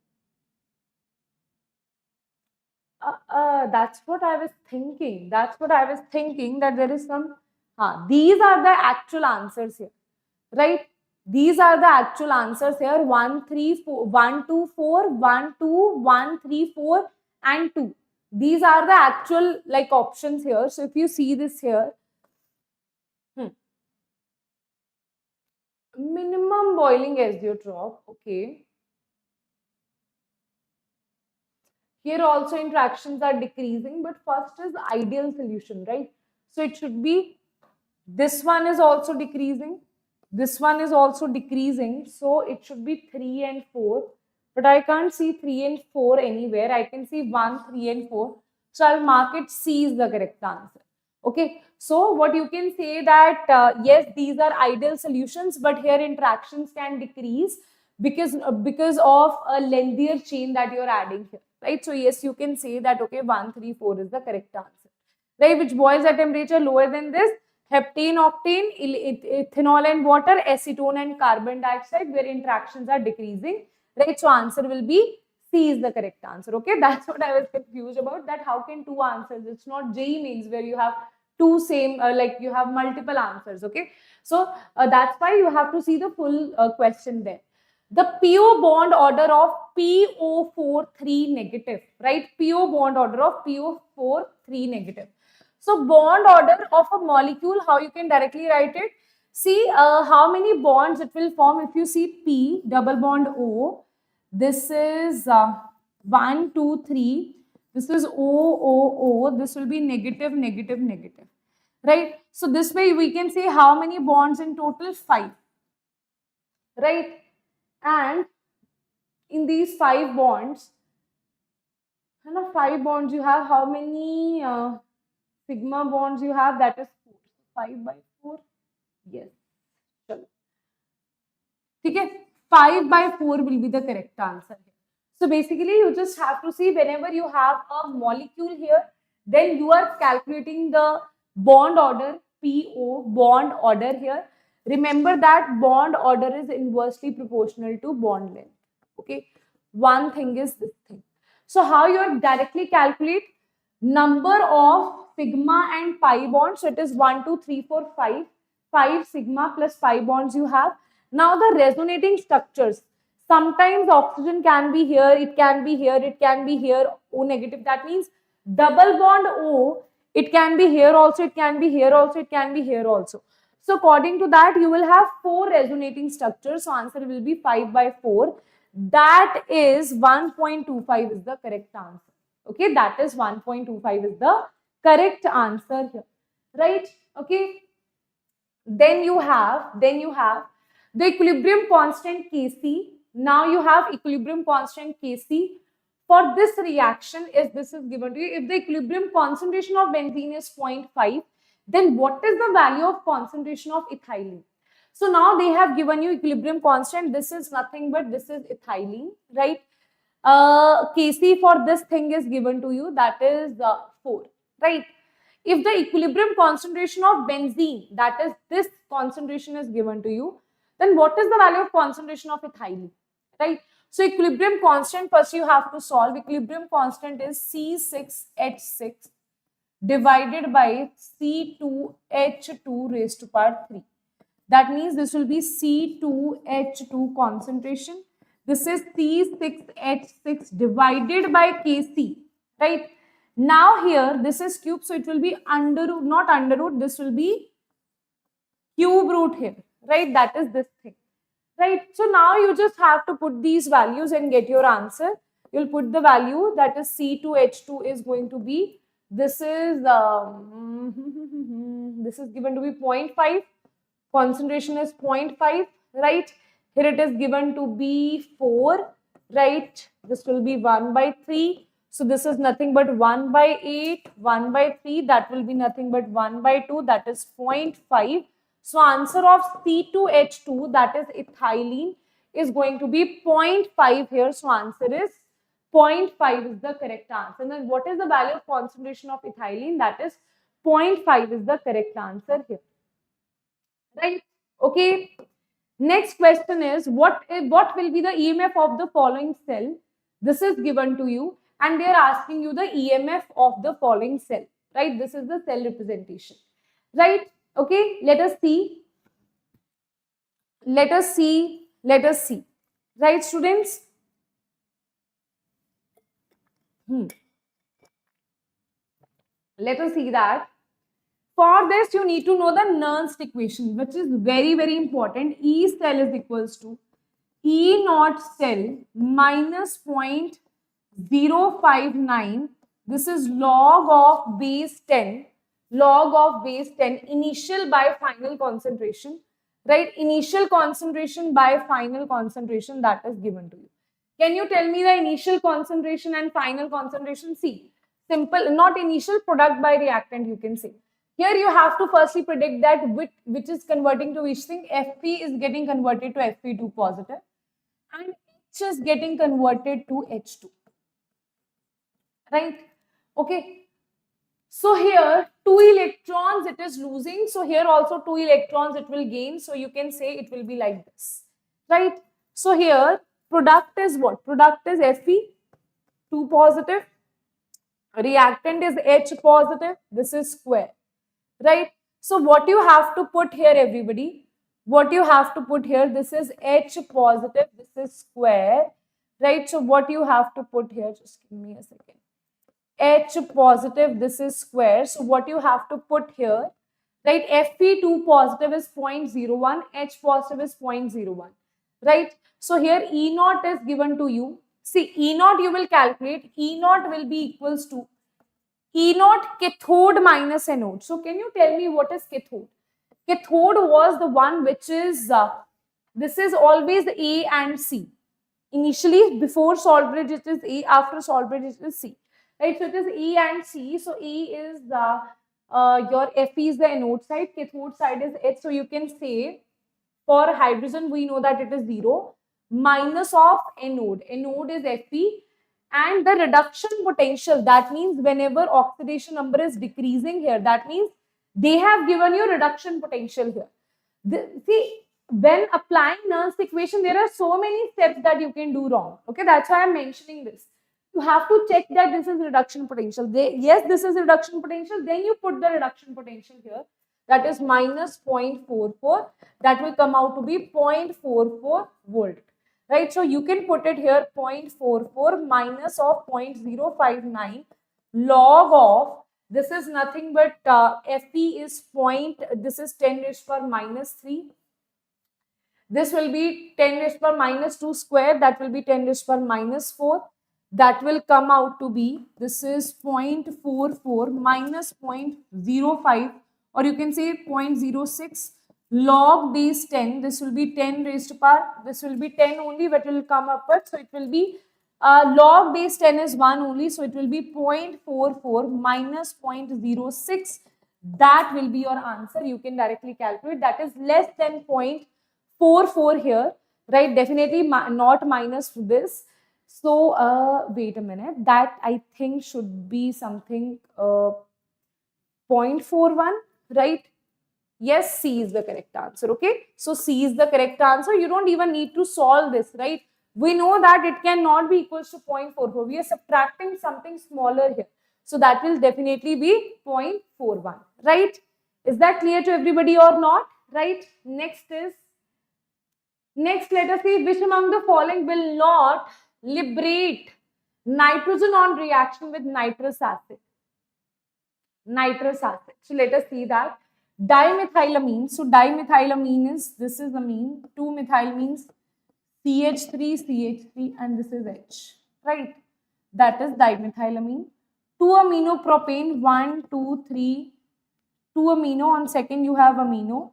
that's what I was thinking. That's what I was thinking, that there is some these are the actual answers here, right? These are the actual answers here. 1, 3, 4, 1, 2, 4, 1, 2, 1, 3, 4 and 2. These are the actual like options here. So if you see this here, minimum boiling azeotrope, okay. Here also interactions are decreasing, but first is the ideal solution, right? So it should be, this one is also decreasing, this one is also decreasing, so it should be 3 and 4, but I can't see 3 and 4 anywhere. I can see 1, 3 and 4, so I'll mark it C is the correct answer. Okay, so what you can say that yes, these are ideal solutions, but here interactions can decrease because of a lengthier chain that you're adding here, right? So yes, you can say that okay, 1, 3, 4 is the correct answer, right? Which boils at temperature lower than this: heptane, octane, ethanol and water, acetone and carbon dioxide, where interactions are decreasing, right? So answer will be C is the correct answer. Okay, that's what I was confused about, that how can two answers, it's not JEE Mains where you have two same like you have multiple answers. Okay, so that's why you have to see the full question there. The PO bond order of PO43 negative, right? PO bond order of PO43 negative. So bond order of a molecule, how you can directly write it? See how many bonds it will form. If you see P double bond O, this is 1, 2, 3. This is O, O, O. This will be negative, negative, negative, right? So this way we can say how many bonds in total? 5, right? And in these 5 bonds, Now 5 bonds you have. How many sigma bonds you have? That is 4. 5 by 4. Yes. चलो ठीक है 5 by 4 will be the correct answer here. So basically you just have to see whenever you have a molecule here, then you are calculating the bond order, PO bond order here. Remember that bond order is inversely proportional to bond length. Okay, one thing is this thing. So how you directly calculate number of sigma and pi bonds? So it is 1 2 3 4 5 5 sigma plus pi bonds you have. Now the resonating structures, sometimes oxygen can be here, it can be here, it can be here, O negative. That means double bond O, it can be here also, it can be here also, it can be here also. So according to that, you will have 4 resonating structures. So answer will be 5 by 4. That is 1.25 is the correct answer. Okay, that is 1.25 is the correct answer here. Right? Okay. Then you have the equilibrium constant Kc. Now you have equilibrium constant Kc. For this reaction, if this is given to you, if the equilibrium concentration of benzene is 0.5, then what is the value of concentration of ethylene? So now they have given you equilibrium constant. This is nothing but this is ethylene, right? Kc for this thing is given to you, that is 4, right? If the equilibrium concentration of benzene, that is this concentration is given to you, then what is the value of concentration of ethylene, right? So equilibrium constant, first you have to solve. Equilibrium constant is C6H6 divided by C2H2 raised to power 3. That means this will be C2H2 concentration. This is C6H6 divided by Kc, right? Now here this is cube, so it will be under root, not under root, this will be cube root here, right? That is this thing, right? So now you just have to put these values and get your answer. You'll put the value, that is C2H2 is going to be, this is this is given to be 0.5, concentration is 0.5, right? Here it is given to be 4, right? This will be 1 by 3. So this is nothing but 1 by 8, 1 by 3, that will be nothing but 1 by 2, that is 0.5. So answer of C2H2, that is ethylene, is going to be 0.5 here. So answer is 0.5 is the correct answer. And then what is the value of concentration of ethylene? That is 0.5 is the correct answer here. Right? Okay. Next question is, what will be the EMF of the following cell? This is given to you and they are asking you the EMF of the following cell, right? This is the cell representation, right? Okay, let us see. Let us see. Right, students? Let us see that. For this, you need to know the Nernst equation, which is very, very important. E cell is equals to E naught cell minus 0.059. This is log of base 10. Log of base 10, initial by final concentration, right? Initial concentration by final concentration, that is given to you. Can you tell me the initial concentration and final concentration? See, simple, not initial, product by reactant, you can say. Here you have to firstly predict that which is converting to which thing. Fe is getting converted to Fe2 positive and H is getting converted to H2. Right? Okay. So here 2 electrons it is losing. So here also 2 electrons it will gain. So you can say it will be like this. Right? So here product is what? Product is Fe2 positive. Reactant is H positive. This is square. Right? So what you have to put here, everybody, what you have to put here, this is H positive, this is square, right? So what you have to put here, just give me a second. H positive, this is square. So what you have to put here, right? Fe2 positive is 0.01, H positive is 0.01, right? So here E naught is given to you. See, E naught you will calculate, E naught will be equals to E naught cathode minus anode. So can you tell me what is cathode? Cathode was the one which is, this is always A and C. Initially, before salt bridge it is A, after salt bridge it is C. right? So it is E and C. So E is your Fe is the anode side, cathode side is H. So you can say for hydrogen, we know that it is 0, minus of anode. Anode is Fe, and the reduction potential, that means whenever oxidation number is decreasing here, that means they have given you reduction potential here. See, when applying Nernst equation, there are so many steps that you can do wrong. Okay, that's why I'm mentioning this. You have to check that this is reduction potential. Yes, this is reduction potential. Then you put the reduction potential here. That is minus 0.44. That will come out to be 0.44 volt. Right? So you can put it here 0.44 minus of 0.059 log of, this is nothing but Fe is this is 10 raised to power minus 3. This will be 10 raised to power minus 2 square. That will be 10 raised to power minus 4. That will come out to be, this is 0.44 minus 0.05, or you can say 0.06 log base 10. This will be 10 raised to power. This will be 10 only, but it will come upwards. So it will be log base 10 is 1 only. So it will be 0.44 minus 0.06. That will be your answer. You can directly calculate. That is less than 0.44 here, right? Definitely not minus this. So wait a minute. That I think should be something 0.41, right? Yes, C is the correct answer. Okay. So C is the correct answer. You don't even need to solve this, right? We know that it cannot be equals to 0.44. We are subtracting something smaller here. So that will definitely be 0.41, right? Is that clear to everybody or not? Right? Next, let us see which among the following will not liberate nitrogen on reaction with nitrous acid. So let us see that. Dimethylamine. So dimethylamine is, this is amine. 2-methyl means CH3, and this is H, right? That is dimethylamine. 2-aminopropane, 1, 2, 3. 2-amino, on second you have amino.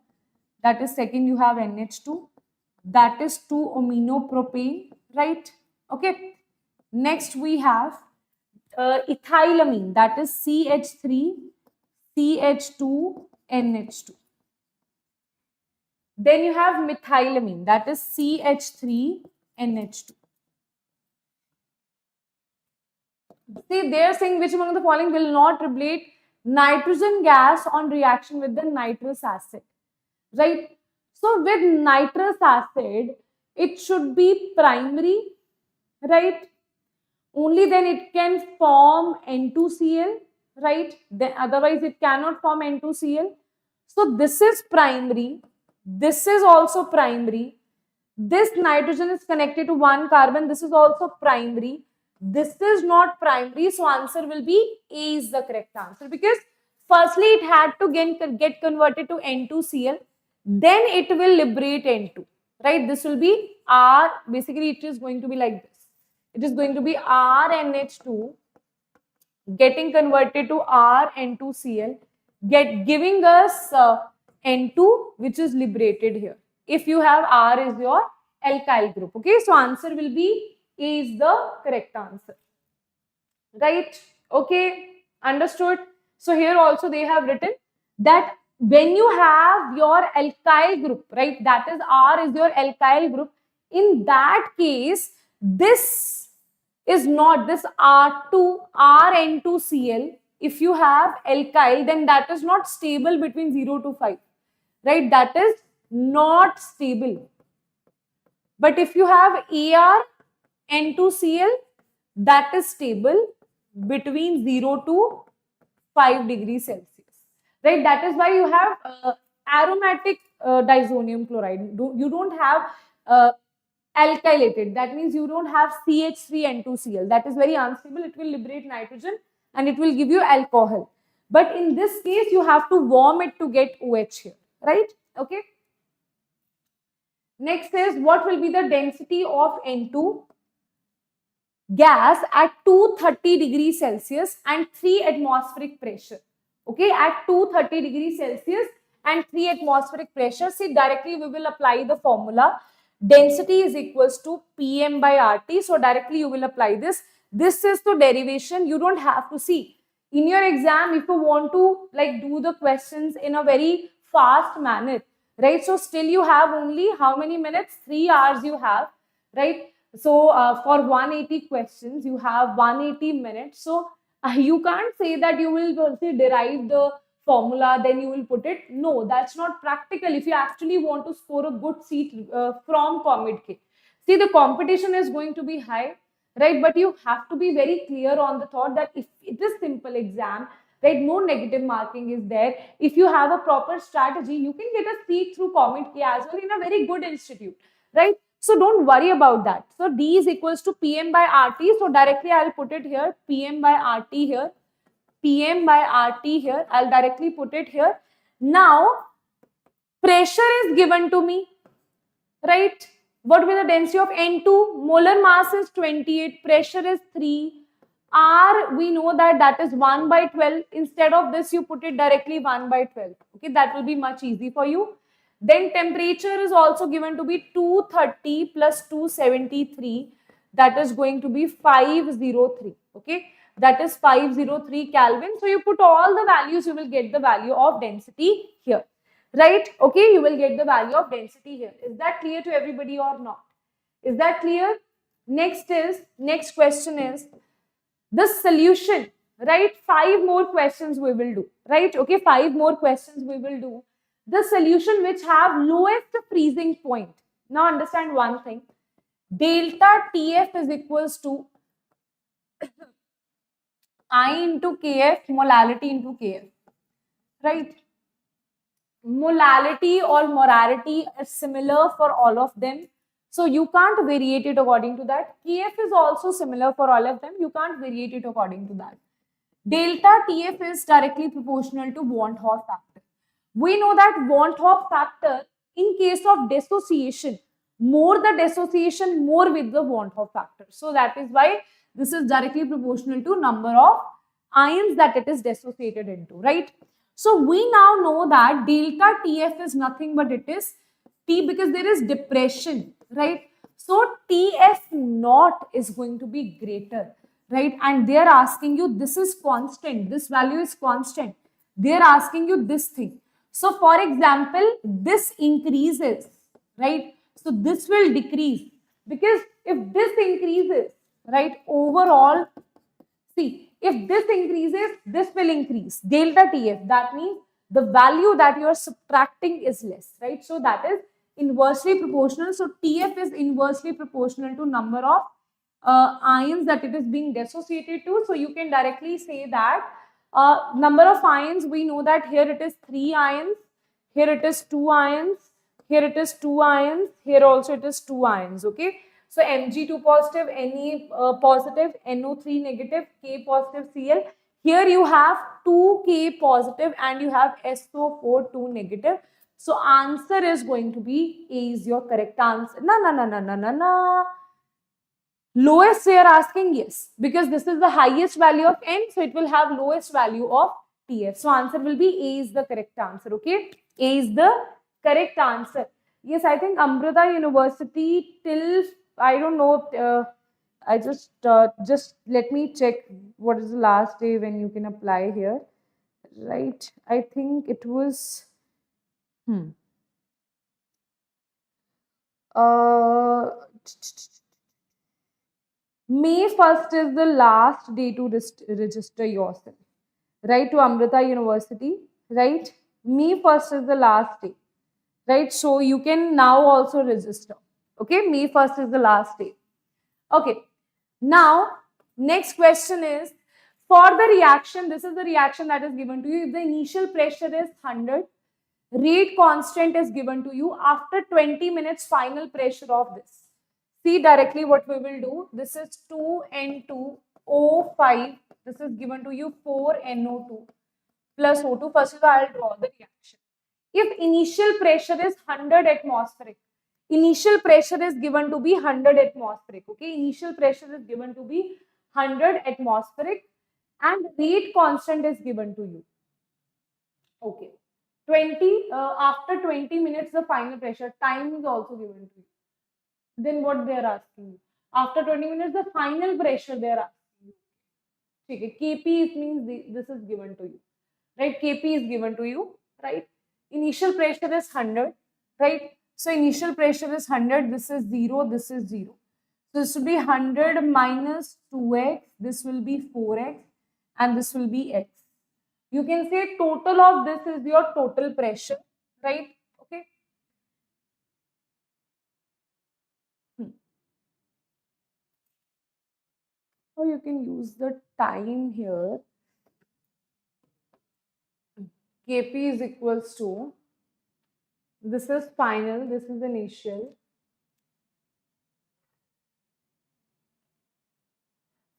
That is second you have NH2. That is 2-aminopropane, right? Okay. Next we have ethylamine. That is CH3, CH2, NH2. Then you have methylamine. That is CH3, NH2. See, they are saying which among the following will not liberate nitrogen gas on reaction with the nitrous acid, right? So with nitrous acid, it should be primary, right? Only then it can form N2Cl, right? Then otherwise it cannot form N2Cl. So this is primary. This is also primary. This nitrogen is connected to one carbon. This is also primary. This is not primary. So answer will be A is the correct answer, because firstly it had to get converted to N2Cl. Then it will liberate N2, right? This will be R. Basically it is going to be like this. It is going to be RNH2 getting converted to RN2Cl, giving us N2, which is liberated here. If you have R is your alkyl group. Okay, so answer will be A is the correct answer. Right? Okay, understood. So here also they have written that when you have your alkyl group, right, that is R is your alkyl group, in that case, this is not this RN2Cl. If you have alkyl, then that is not stable between 0 to 5, right? That is not stable. But if you have ArN2Cl, that is stable between 0 to 5 degrees Celsius, right? That is why you have aromatic disonium chloride. You don't have alkylated. That means you don't have CH3N2Cl. That is very unstable. It will liberate nitrogen and it will give you alcohol. But in this case, you have to warm it to get OH here, right? Okay. Next is, what will be the density of N2 gas at 230 degrees Celsius and 3 atmospheric pressure? Okay, at 230 degrees Celsius and 3 atmospheric pressure. See, directly we will apply the formula. Density is equals to PM by RT. So directly you will apply this. This is the derivation. You don't have to see. In your exam, if you want to like do the questions in a very fast manner, right? So still you have only how many minutes? 3 hours you have, right? So for 180 questions, you have 180 minutes. So you can't say that you will derive the formula, then you will put it. No, that's not practical if you actually want to score a good seat from COMEDK. See, the competition is going to be high, right? But you have to be very clear on the thought that if it is simple exam, right, no negative marking is there. If you have a proper strategy, you can get a seat through COMEDK as well in a very good institute, right? So don't worry about that. So D is equals to PM by RT. So directly I'll put it here, PM by RT here, PM by RT here. I'll directly put it here. Now, pressure is given to me, right? What will the density of N2? Molar mass is 28, pressure is 3. R, we know that that is 1 by 12. Instead of this, you put it directly 1 by 12. Okay, that will be much easy for you. Then temperature is also given to be 230 plus 273. That is going to be 503. Okay, that is 503 Kelvin. So you put all the values, you will get the value of density here. Right? Okay, you will get the value of density here. Is that clear to everybody or not? Is that clear? Next question is the solution, right? 5 more questions we will do, right? Okay, 5 more questions we will do. The solution which have lowest freezing point. Now understand one thing. Delta TF is equals to I into KF, molality into KF, right? Molality or morality is similar for all of them. So you can't variate it according to that. KF is also similar for all of them. You can't variate it according to that. Delta TF is directly proportional to Van 't Hoff factor. We know that Van 't Hoff factor, in case of dissociation, more the dissociation, more with the Van 't Hoff factor. So that is why this is directly proportional to number of ions that it is dissociated into, right? So we now know that delta TF is nothing but it is T, because there is depression, right? So TF naught is going to be greater, right? And they are asking you, this is constant, this value is constant. They are asking you this thing. So for example, this increases, right? So this will decrease, because if this increases, right, overall, see, if this increases, this will increase. Delta TF, that means the value that you are subtracting is less, right? So that is inversely proportional. So TF is inversely proportional to number of ions that it is being dissociated to. So you can directly say that number of ions, we know that here it is 3 ions, here it is 2 ions, here it is 2 ions, here also it is 2 ions, okay? So Mg2 positive, Ne positive, NO3 negative, K positive Cl. Here you have 2K positive and you have SO4 2 negative. So answer is going to be A is your correct answer. No. Lowest they are asking, yes, because this is the highest value of N, so it will have lowest value of TF. So answer will be A is the correct answer, okay? A is the correct answer. Yes, I think Amrita University till, I don't know, I just let me check what is the last day when you can apply here, right? I think it was, May 1st is the last day to register yourself, right, to Amrita University, right? May 1st is the last day, right? So you can now also register, okay? May 1st is the last day. Okay, now next question is, for the reaction, this is the reaction that is given to you. If the initial pressure is 100, rate constant is given to you. After 20 minutes, final pressure of this. See directly what we will do. This is 2N2O5. This is given to you 4NO2 plus O2. First of all, I'll draw the reaction. If initial pressure is 100 atmospheric, initial pressure is given to be 100 atmospheric. Okay, initial pressure is given to be 100 atmospheric and rate constant is given to you. Okay, 20 after 20 minutes the final pressure, time is also given to you. Then what they are asking you? After 20 minutes the final pressure they are asking. Okay, Kp is means this is given to you, right? Kp is given to you, right? Initial pressure is 100, right? So initial pressure is 100, this is 0, this is 0. So this will be 100 minus 2x, this will be 4x, and this will be x. You can say total of this is your total pressure, right? Okay. So you can use the time here. Kp is equals to, this is final, this is initial.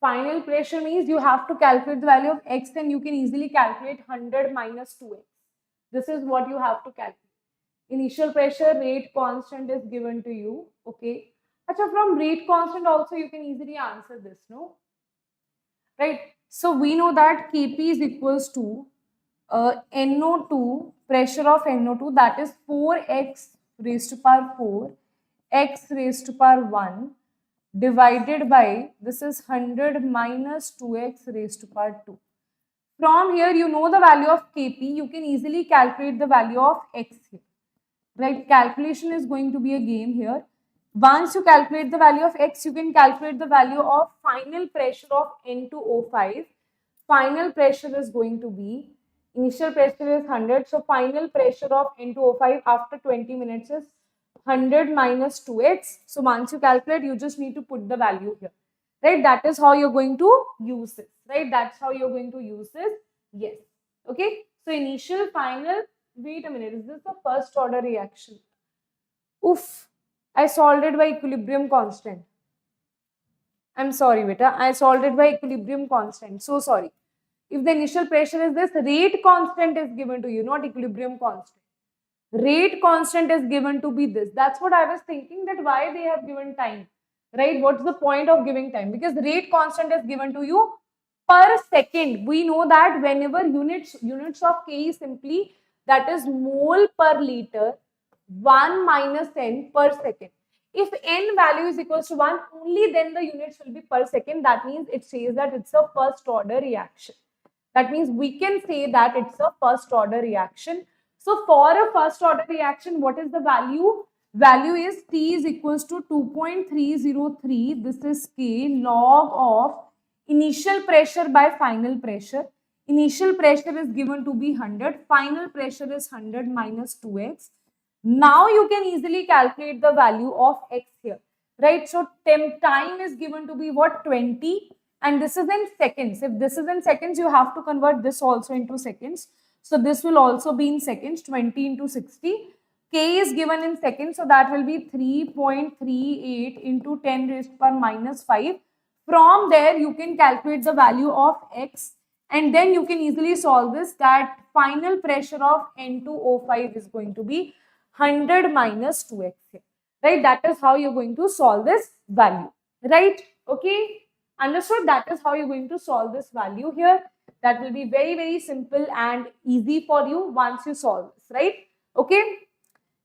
Final pressure means you have to calculate the value of x, and you can easily calculate 100 minus 2x. This is what you have to calculate. Initial pressure, rate constant is given to you. Okay. Achha, from rate constant also you can easily answer this, no? Right. So we know that Kp is equals to NO2, pressure of NO2, that is 4x raised to power 4, x raised to power 1 divided by, this is 100 minus 2x raised to power 2. From here, you know the value of Kp, you can easily calculate the value of x here. Right, calculation is going to be a game here. Once you calculate the value of x, you can calculate the value of final pressure of N2O5. Final pressure is going to be, initial pressure is 100, so final pressure of N2O5 after 20 minutes is 100 minus 2x. So once you calculate, you just need to put the value here. Right, that is how you're going to use this. Right, that's how you're going to use this. Yes. Okay, so initial, final. Wait a minute, is this a first order reaction? Oof, I solved it by equilibrium constant. I'm sorry, beta. I solved it by equilibrium constant. So sorry. If the initial pressure is this, rate constant is given to you, not equilibrium constant. Rate constant is given to be this. That's what I was thinking, that why they have given time, right? What's the point of giving time? Because rate constant is given to you per second. We know that whenever units of K is simply, that is mole per liter, 1 minus n per second. If n value is equals to 1, only then the units will be per second. That means it says that it's a first order reaction. That means we can say that it's a first order reaction. So for a first order reaction, what is the value? Value is T is equals to 2.303. This is K log of initial pressure by final pressure. Initial pressure is given to be 100. Final pressure is 100 minus 2x. Now you can easily calculate the value of x here, right? So time is given to be what? 20, and this is in seconds. If this is in seconds, you have to convert this also into seconds. So this will also be in seconds, 20 into 60. K is given in seconds, so that will be 3.38 into 10 raised to power minus 5. From there, you can calculate the value of x, and then you can easily solve this, that final pressure of N2O5 is going to be 100 minus 2x here, right? That is how you're going to solve this value, right? Okay, understood? That is how you're going to solve this value here. That will be very, very simple and easy for you once you solve this, right? Okay,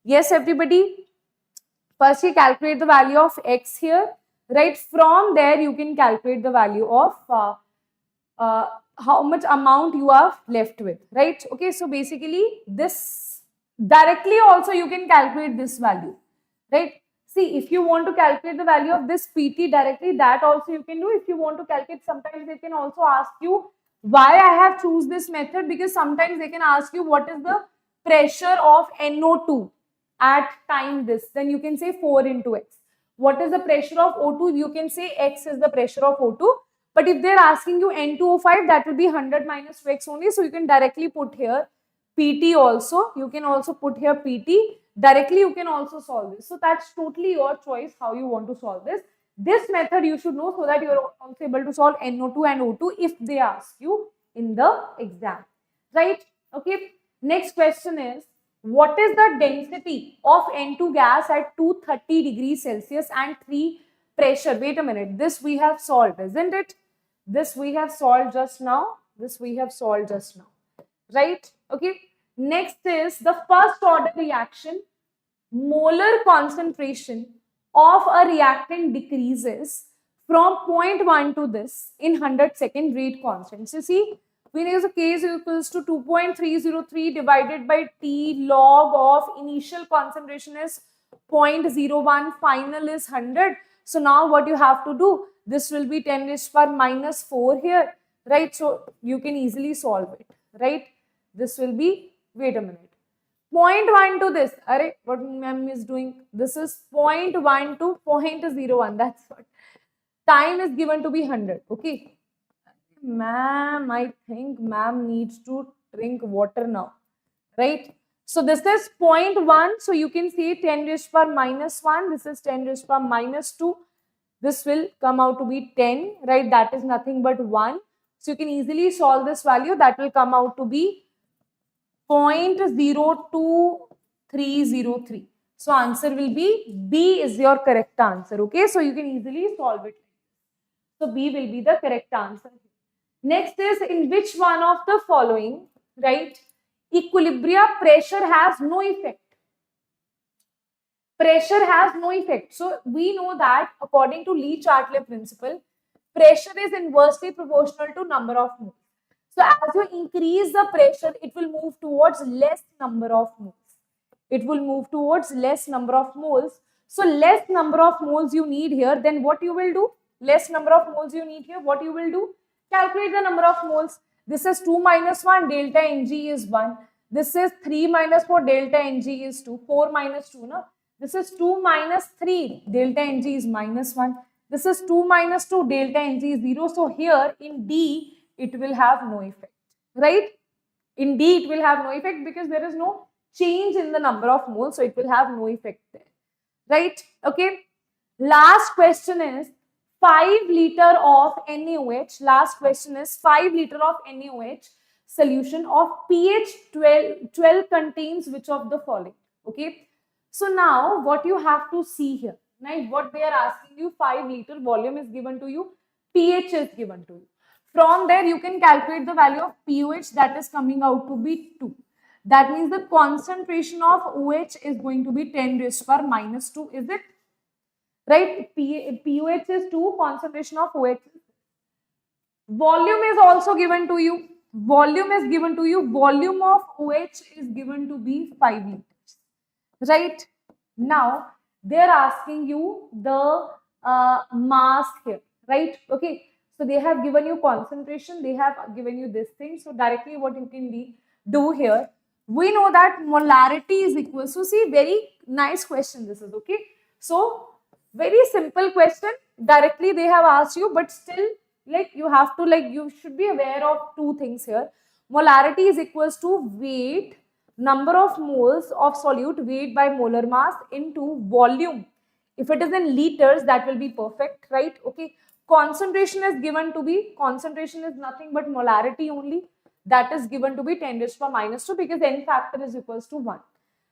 yes, everybody. First, you calculate the value of x here, right? From there, you can calculate the value of how much amount you are left with, right? Okay, so basically this directly also you can calculate this value, right? See, if you want to calculate the value of this PT directly, that also you can do. If you want to calculate, sometimes they can also ask you why I have choose this method, because sometimes they can ask you what is the pressure of NO2 at time this, then you can say 4 into x. What is the pressure of O2? You can say x is the pressure of O2. But if they're asking you N2O5, that will be 100 minus 2x only. So you can directly put here PT also. You can also put here PT. Directly you can also solve this. So that's totally your choice how you want to solve this. This method you should know so that you are also able to solve NO2 and O2 if they ask you in the exam. Right? Okay. Next question is, what is the density of N2 gas at 230 degrees Celsius and 3 pressure? Wait a minute. This we have solved, isn't it? This we have solved just now. This we have solved just now. Right? Okay. Next is the first order reaction. Molar concentration of a reactant decreases from 0.1 to this in 100-second rate constants. You see, we know the K is equals to 2.303 divided by T log of initial concentration is 0.01, final is 100. So now what you have to do, this will be 10 raised to power minus 4 here, right? So you can easily solve it, right? This will be, wait a minute, 0.1 to this, array, what ma'am is doing, this is 0.1 to 0.01, that's what. Time is given to be 100, okay? Ma'am, I think ma'am needs to drink water now, right? So this is 0.1, so you can say 10 raised to power minus 1, this is 10 raised to power minus 2, this will come out to be 10, right? That is nothing but 1. So you can easily solve this value, that will come out to be 0.02303. So answer will be B is your correct answer, okay? So you can easily solve it. So B will be the correct answer. Next is, in which one of the following, right, equilibria pressure has no effect? Pressure has no effect. So we know that according to Lee-Chartley principle, pressure is inversely proportional to number of moles. So as you increase the pressure, it will move towards less number of moles. It will move towards less number of moles. So less number of moles you need here, then what you will do? Less number of moles you need here, what you will do? Calculate the number of moles. This is 2 minus 1, delta Ng is 1. This is 3 minus 4, delta Ng is 2. 4 minus 2, no? This is 2 minus 3, delta Ng is minus 1. This is 2 minus 2, delta Ng is 0. So here in D, it will have no effect, right? In D, it will have no effect because there is no change in the number of moles. So it will have no effect there, right? Okay. Last question is 5 liter of NaOH. Last question is 5 liter of NaOH solution of pH 12 contains which of the following? Okay. So now what you have to see here, right? What they are asking you, 5 liter volume is given to you, pH is given to you. From there you can calculate the value of pOH, that is coming out to be 2. That means the concentration of OH is going to be 10 raised to power minus 2, is it? Right? pOH is 2, concentration of OH. Volume is also given to you. Volume is given to you. Volume of OH is given to be 5 liters. Right? Now, they are asking you the mass here. Right? Okay. So, they have given you concentration. They have given you this thing. So, directly what you can do here. We know that molarity is equal. So, see, very nice question this is. Okay. So, very simple question. Directly they have asked you, but still, like, you have to, like, you should be aware of two things here. Molarity is equals to weight, number of moles of solute, weight by molar mass into volume. If it is in liters, that will be perfect, right? Okay. Concentration is given to be, concentration is nothing but molarity only. That is given to be 10 raised to power minus 2 because n factor is equals to 1,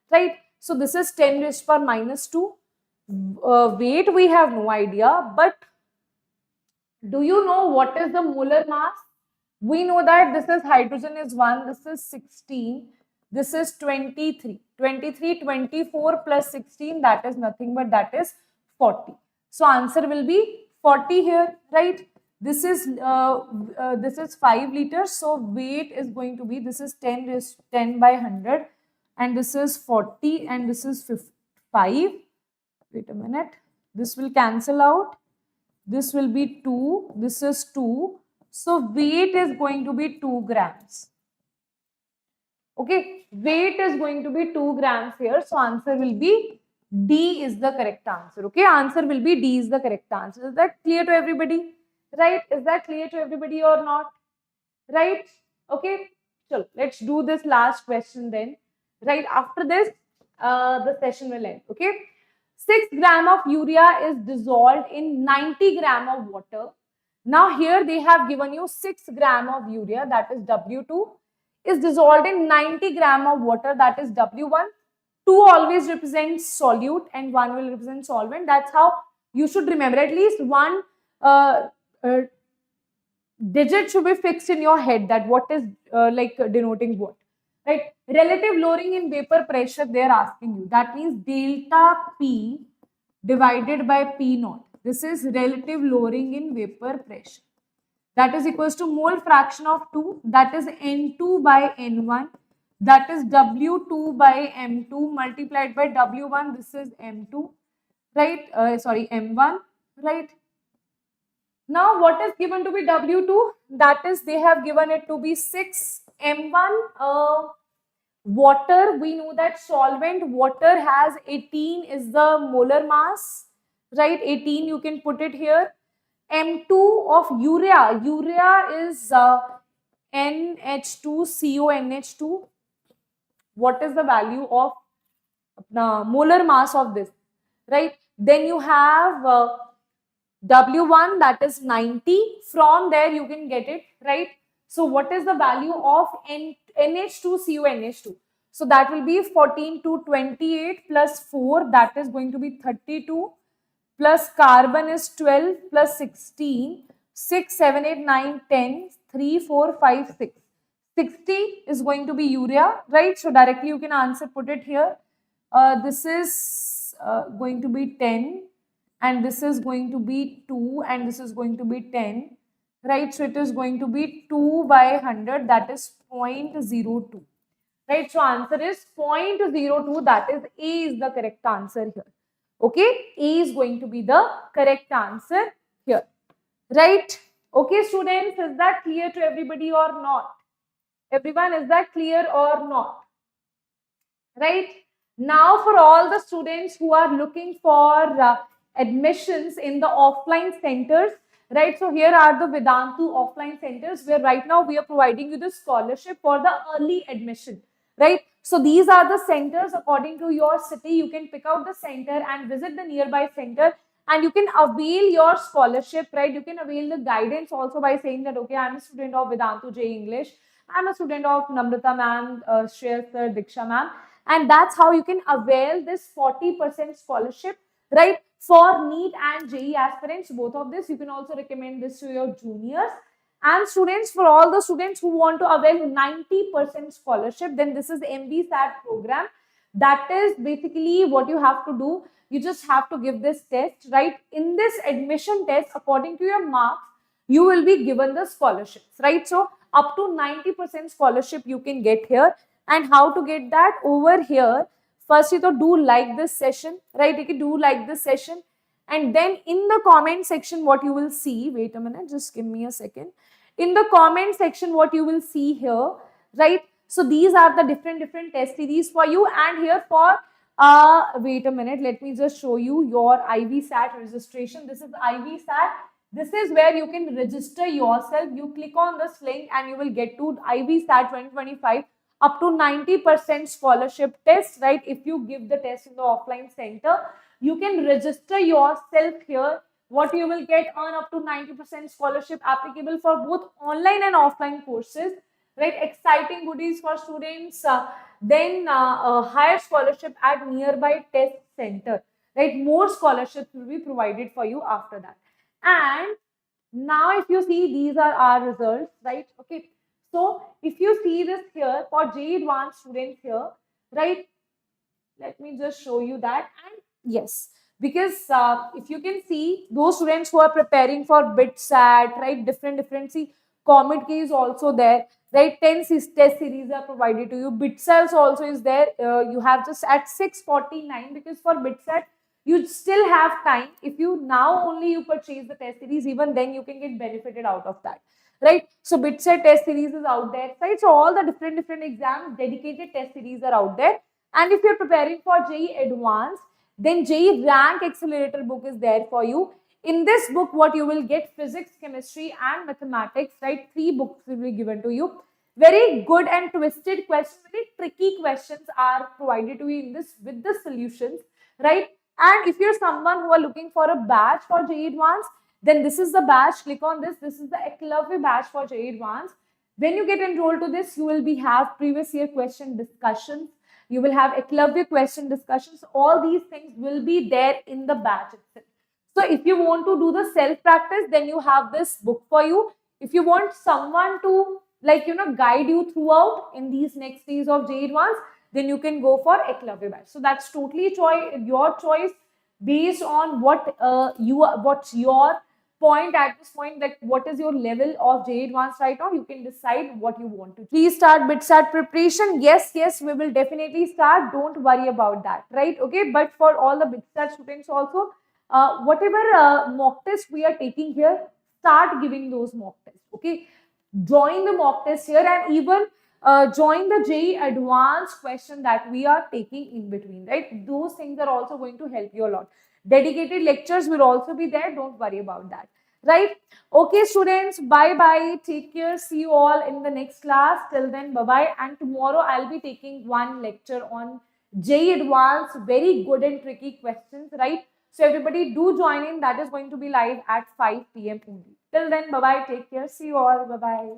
right? So this is 10 raised to power minus 2. Weight we have no idea, but do you know what is the molar mass? We know that this is hydrogen is 1, this is 16, this is 23. 23, 24 plus 16, that is nothing but that is 40. So answer will be 40 here, right? This is 5 liters. So weight is going to be, this is 10 by 100, and this is 40, and this is 5. Wait a minute. This will cancel out. This will be 2. This is 2. So weight is going to be 2 grams. Okay. Weight is going to be 2 grams here. So answer will be D is the correct answer. Okay. Answer will be D is the correct answer. Is that clear to everybody? Right? Is that clear to everybody or not? Right? Okay. So let's do this last question then. Right? After this, the session will end. Okay. 6 gram of urea is dissolved in 90 gram of water. Now here they have given you 6 gram of urea, that is W2, is dissolved in 90 gram of water, that is W1. 2 always represents solute and 1 will represent solvent. That's how you should remember. At least one digit should be fixed in your head, that what is like denoting what. Right? Relative lowering in vapor pressure they are asking you. That means delta P divided by P naught. This is relative lowering in vapor pressure. That is equals to mole fraction of 2, that is N2 by N1, that is W2 by M2 multiplied by W1, this is M2, right? Sorry, M1, right? Now, what is given to be W2? That is, they have given it to be 6 M1. Water, we know that solvent water has 18 is the molar mass, right? 18, you can put it here. M2 of urea, urea is NH2CONH2. What is the value of molar mass of this, right? Then you have W1, that is 90. From there you can get it, right? So what is the value of NH2CONH2? So that will be 14 to 28 plus 4, that is going to be 32, plus carbon is 12 plus 16, 6, 7, 8, 9, 10, 3, 4, 5, 6. 60 is going to be urea, right? So directly you can answer, put it here. This is going to be 10, and this is going to be 2, and this is going to be 10, right? So it is going to be 2 by 100, that is 0.02, right? So answer is 0.02, that is A is the correct answer here. Okay, A is going to be the correct answer here, right? Okay, students, is that clear to everybody or not? Everyone, is that clear or not? Right? Now, for all the students who are looking for admissions in the offline centers, right? So here are the Vedantu offline centers where right now we are providing you the scholarship for the early admission, right? So these are the centers according to your city. You can pick out the center and visit the nearby center, and you can avail your scholarship, right? You can avail the guidance also by saying that, okay, I'm a student of Vedantu JEE English. I'm a student of Namrata ma'am, Shreyas sir, Diksha ma'am. And that's how you can avail this 40% scholarship, right? For NEET and JEE aspirants, both of this. You can also recommend this to your juniors. And students, for all the students who want to avail 90% scholarship, then this is MVSAT program. That is basically what you have to do. You just have to give this test, right? In this admission test, according to your marks, you will be given the scholarships, right? So up to 90% scholarship you can get here. And how to get that? Over here, first you do like this session, right? You can do like this session, and then in the comment section what you will see, wait a minute, just give me a second. In the comment section what you will see here, right? So these are the different test series for you. And here for wait a minute, let me just show you your IVSAT registration. This is IVSAT. This is where you can register yourself. You click on this link and you will get to IVSAT 2025 up to 90% scholarship test, right? If you give the test in the offline center, you can register yourself here. What you will get, earn up to 90% scholarship applicable for both online and offline courses, right? Exciting goodies for students. Then higher scholarship at nearby test center, right? More scholarships will be provided for you after that. And now if you see, these are our results, right? Okay. So if you see this here for JEE Advanced students here, right? Let me just show you that. And yes, because if you can see those students who are preparing for BITSAT, right? Different, see, COMEDK is also there, right? 10 test series are provided to you. BITSAT also is there. You have just at 649, because for BITSAT, you still have time. If you now only you purchase the test series, even then you can get benefited out of that, right? So BITSAT test series is out there, right? So all the different exams, dedicated test series are out there. And if you're preparing for JEE Advanced, then JEE Rank Accelerator book is there for you. In this book, what you will get, physics, chemistry, and mathematics, right? 3 books will be given to you. Very good and twisted questions, very tricky questions are provided to you in this with the solutions, right? And if you're someone who are looking for a batch for JEE Advanced, then this is the batch. Click on this. This is the Eklavya batch for JEE Advanced. When you get enrolled to this, you will have previous year question discussions. You will have Eklavya question discussions. All these things will be there in the batch itself. So if you want to do the self-practice, then you have this book for you. If you want someone to guide you throughout in these next days of JEE Advanced, then you can go for Eklavya batch. So that's totally your choice. based on what what's your point at this point, that what is your level of JEE Advanced right now. You can decide what you want to. Please start BitSat preparation. Yes, yes, we will definitely start. Don't worry about that, right? Okay, but for all the BitSat students also, whatever mock test we are taking here, start giving those mock tests. Okay, join the mock test here, and even join the JEE Advanced question that we are taking in between, right? Those things are also going to help you a lot. Dedicated lectures will also be there. Don't worry about that, right? Okay, students, bye bye. Take care. See you all in the next class. Till then, bye bye. And tomorrow I'll be taking one lecture on JEE Advanced, very good and tricky questions, right? So everybody do join in. That is going to be live at 5 p.m. only. Till then, bye bye. Take care. See you all. Bye bye.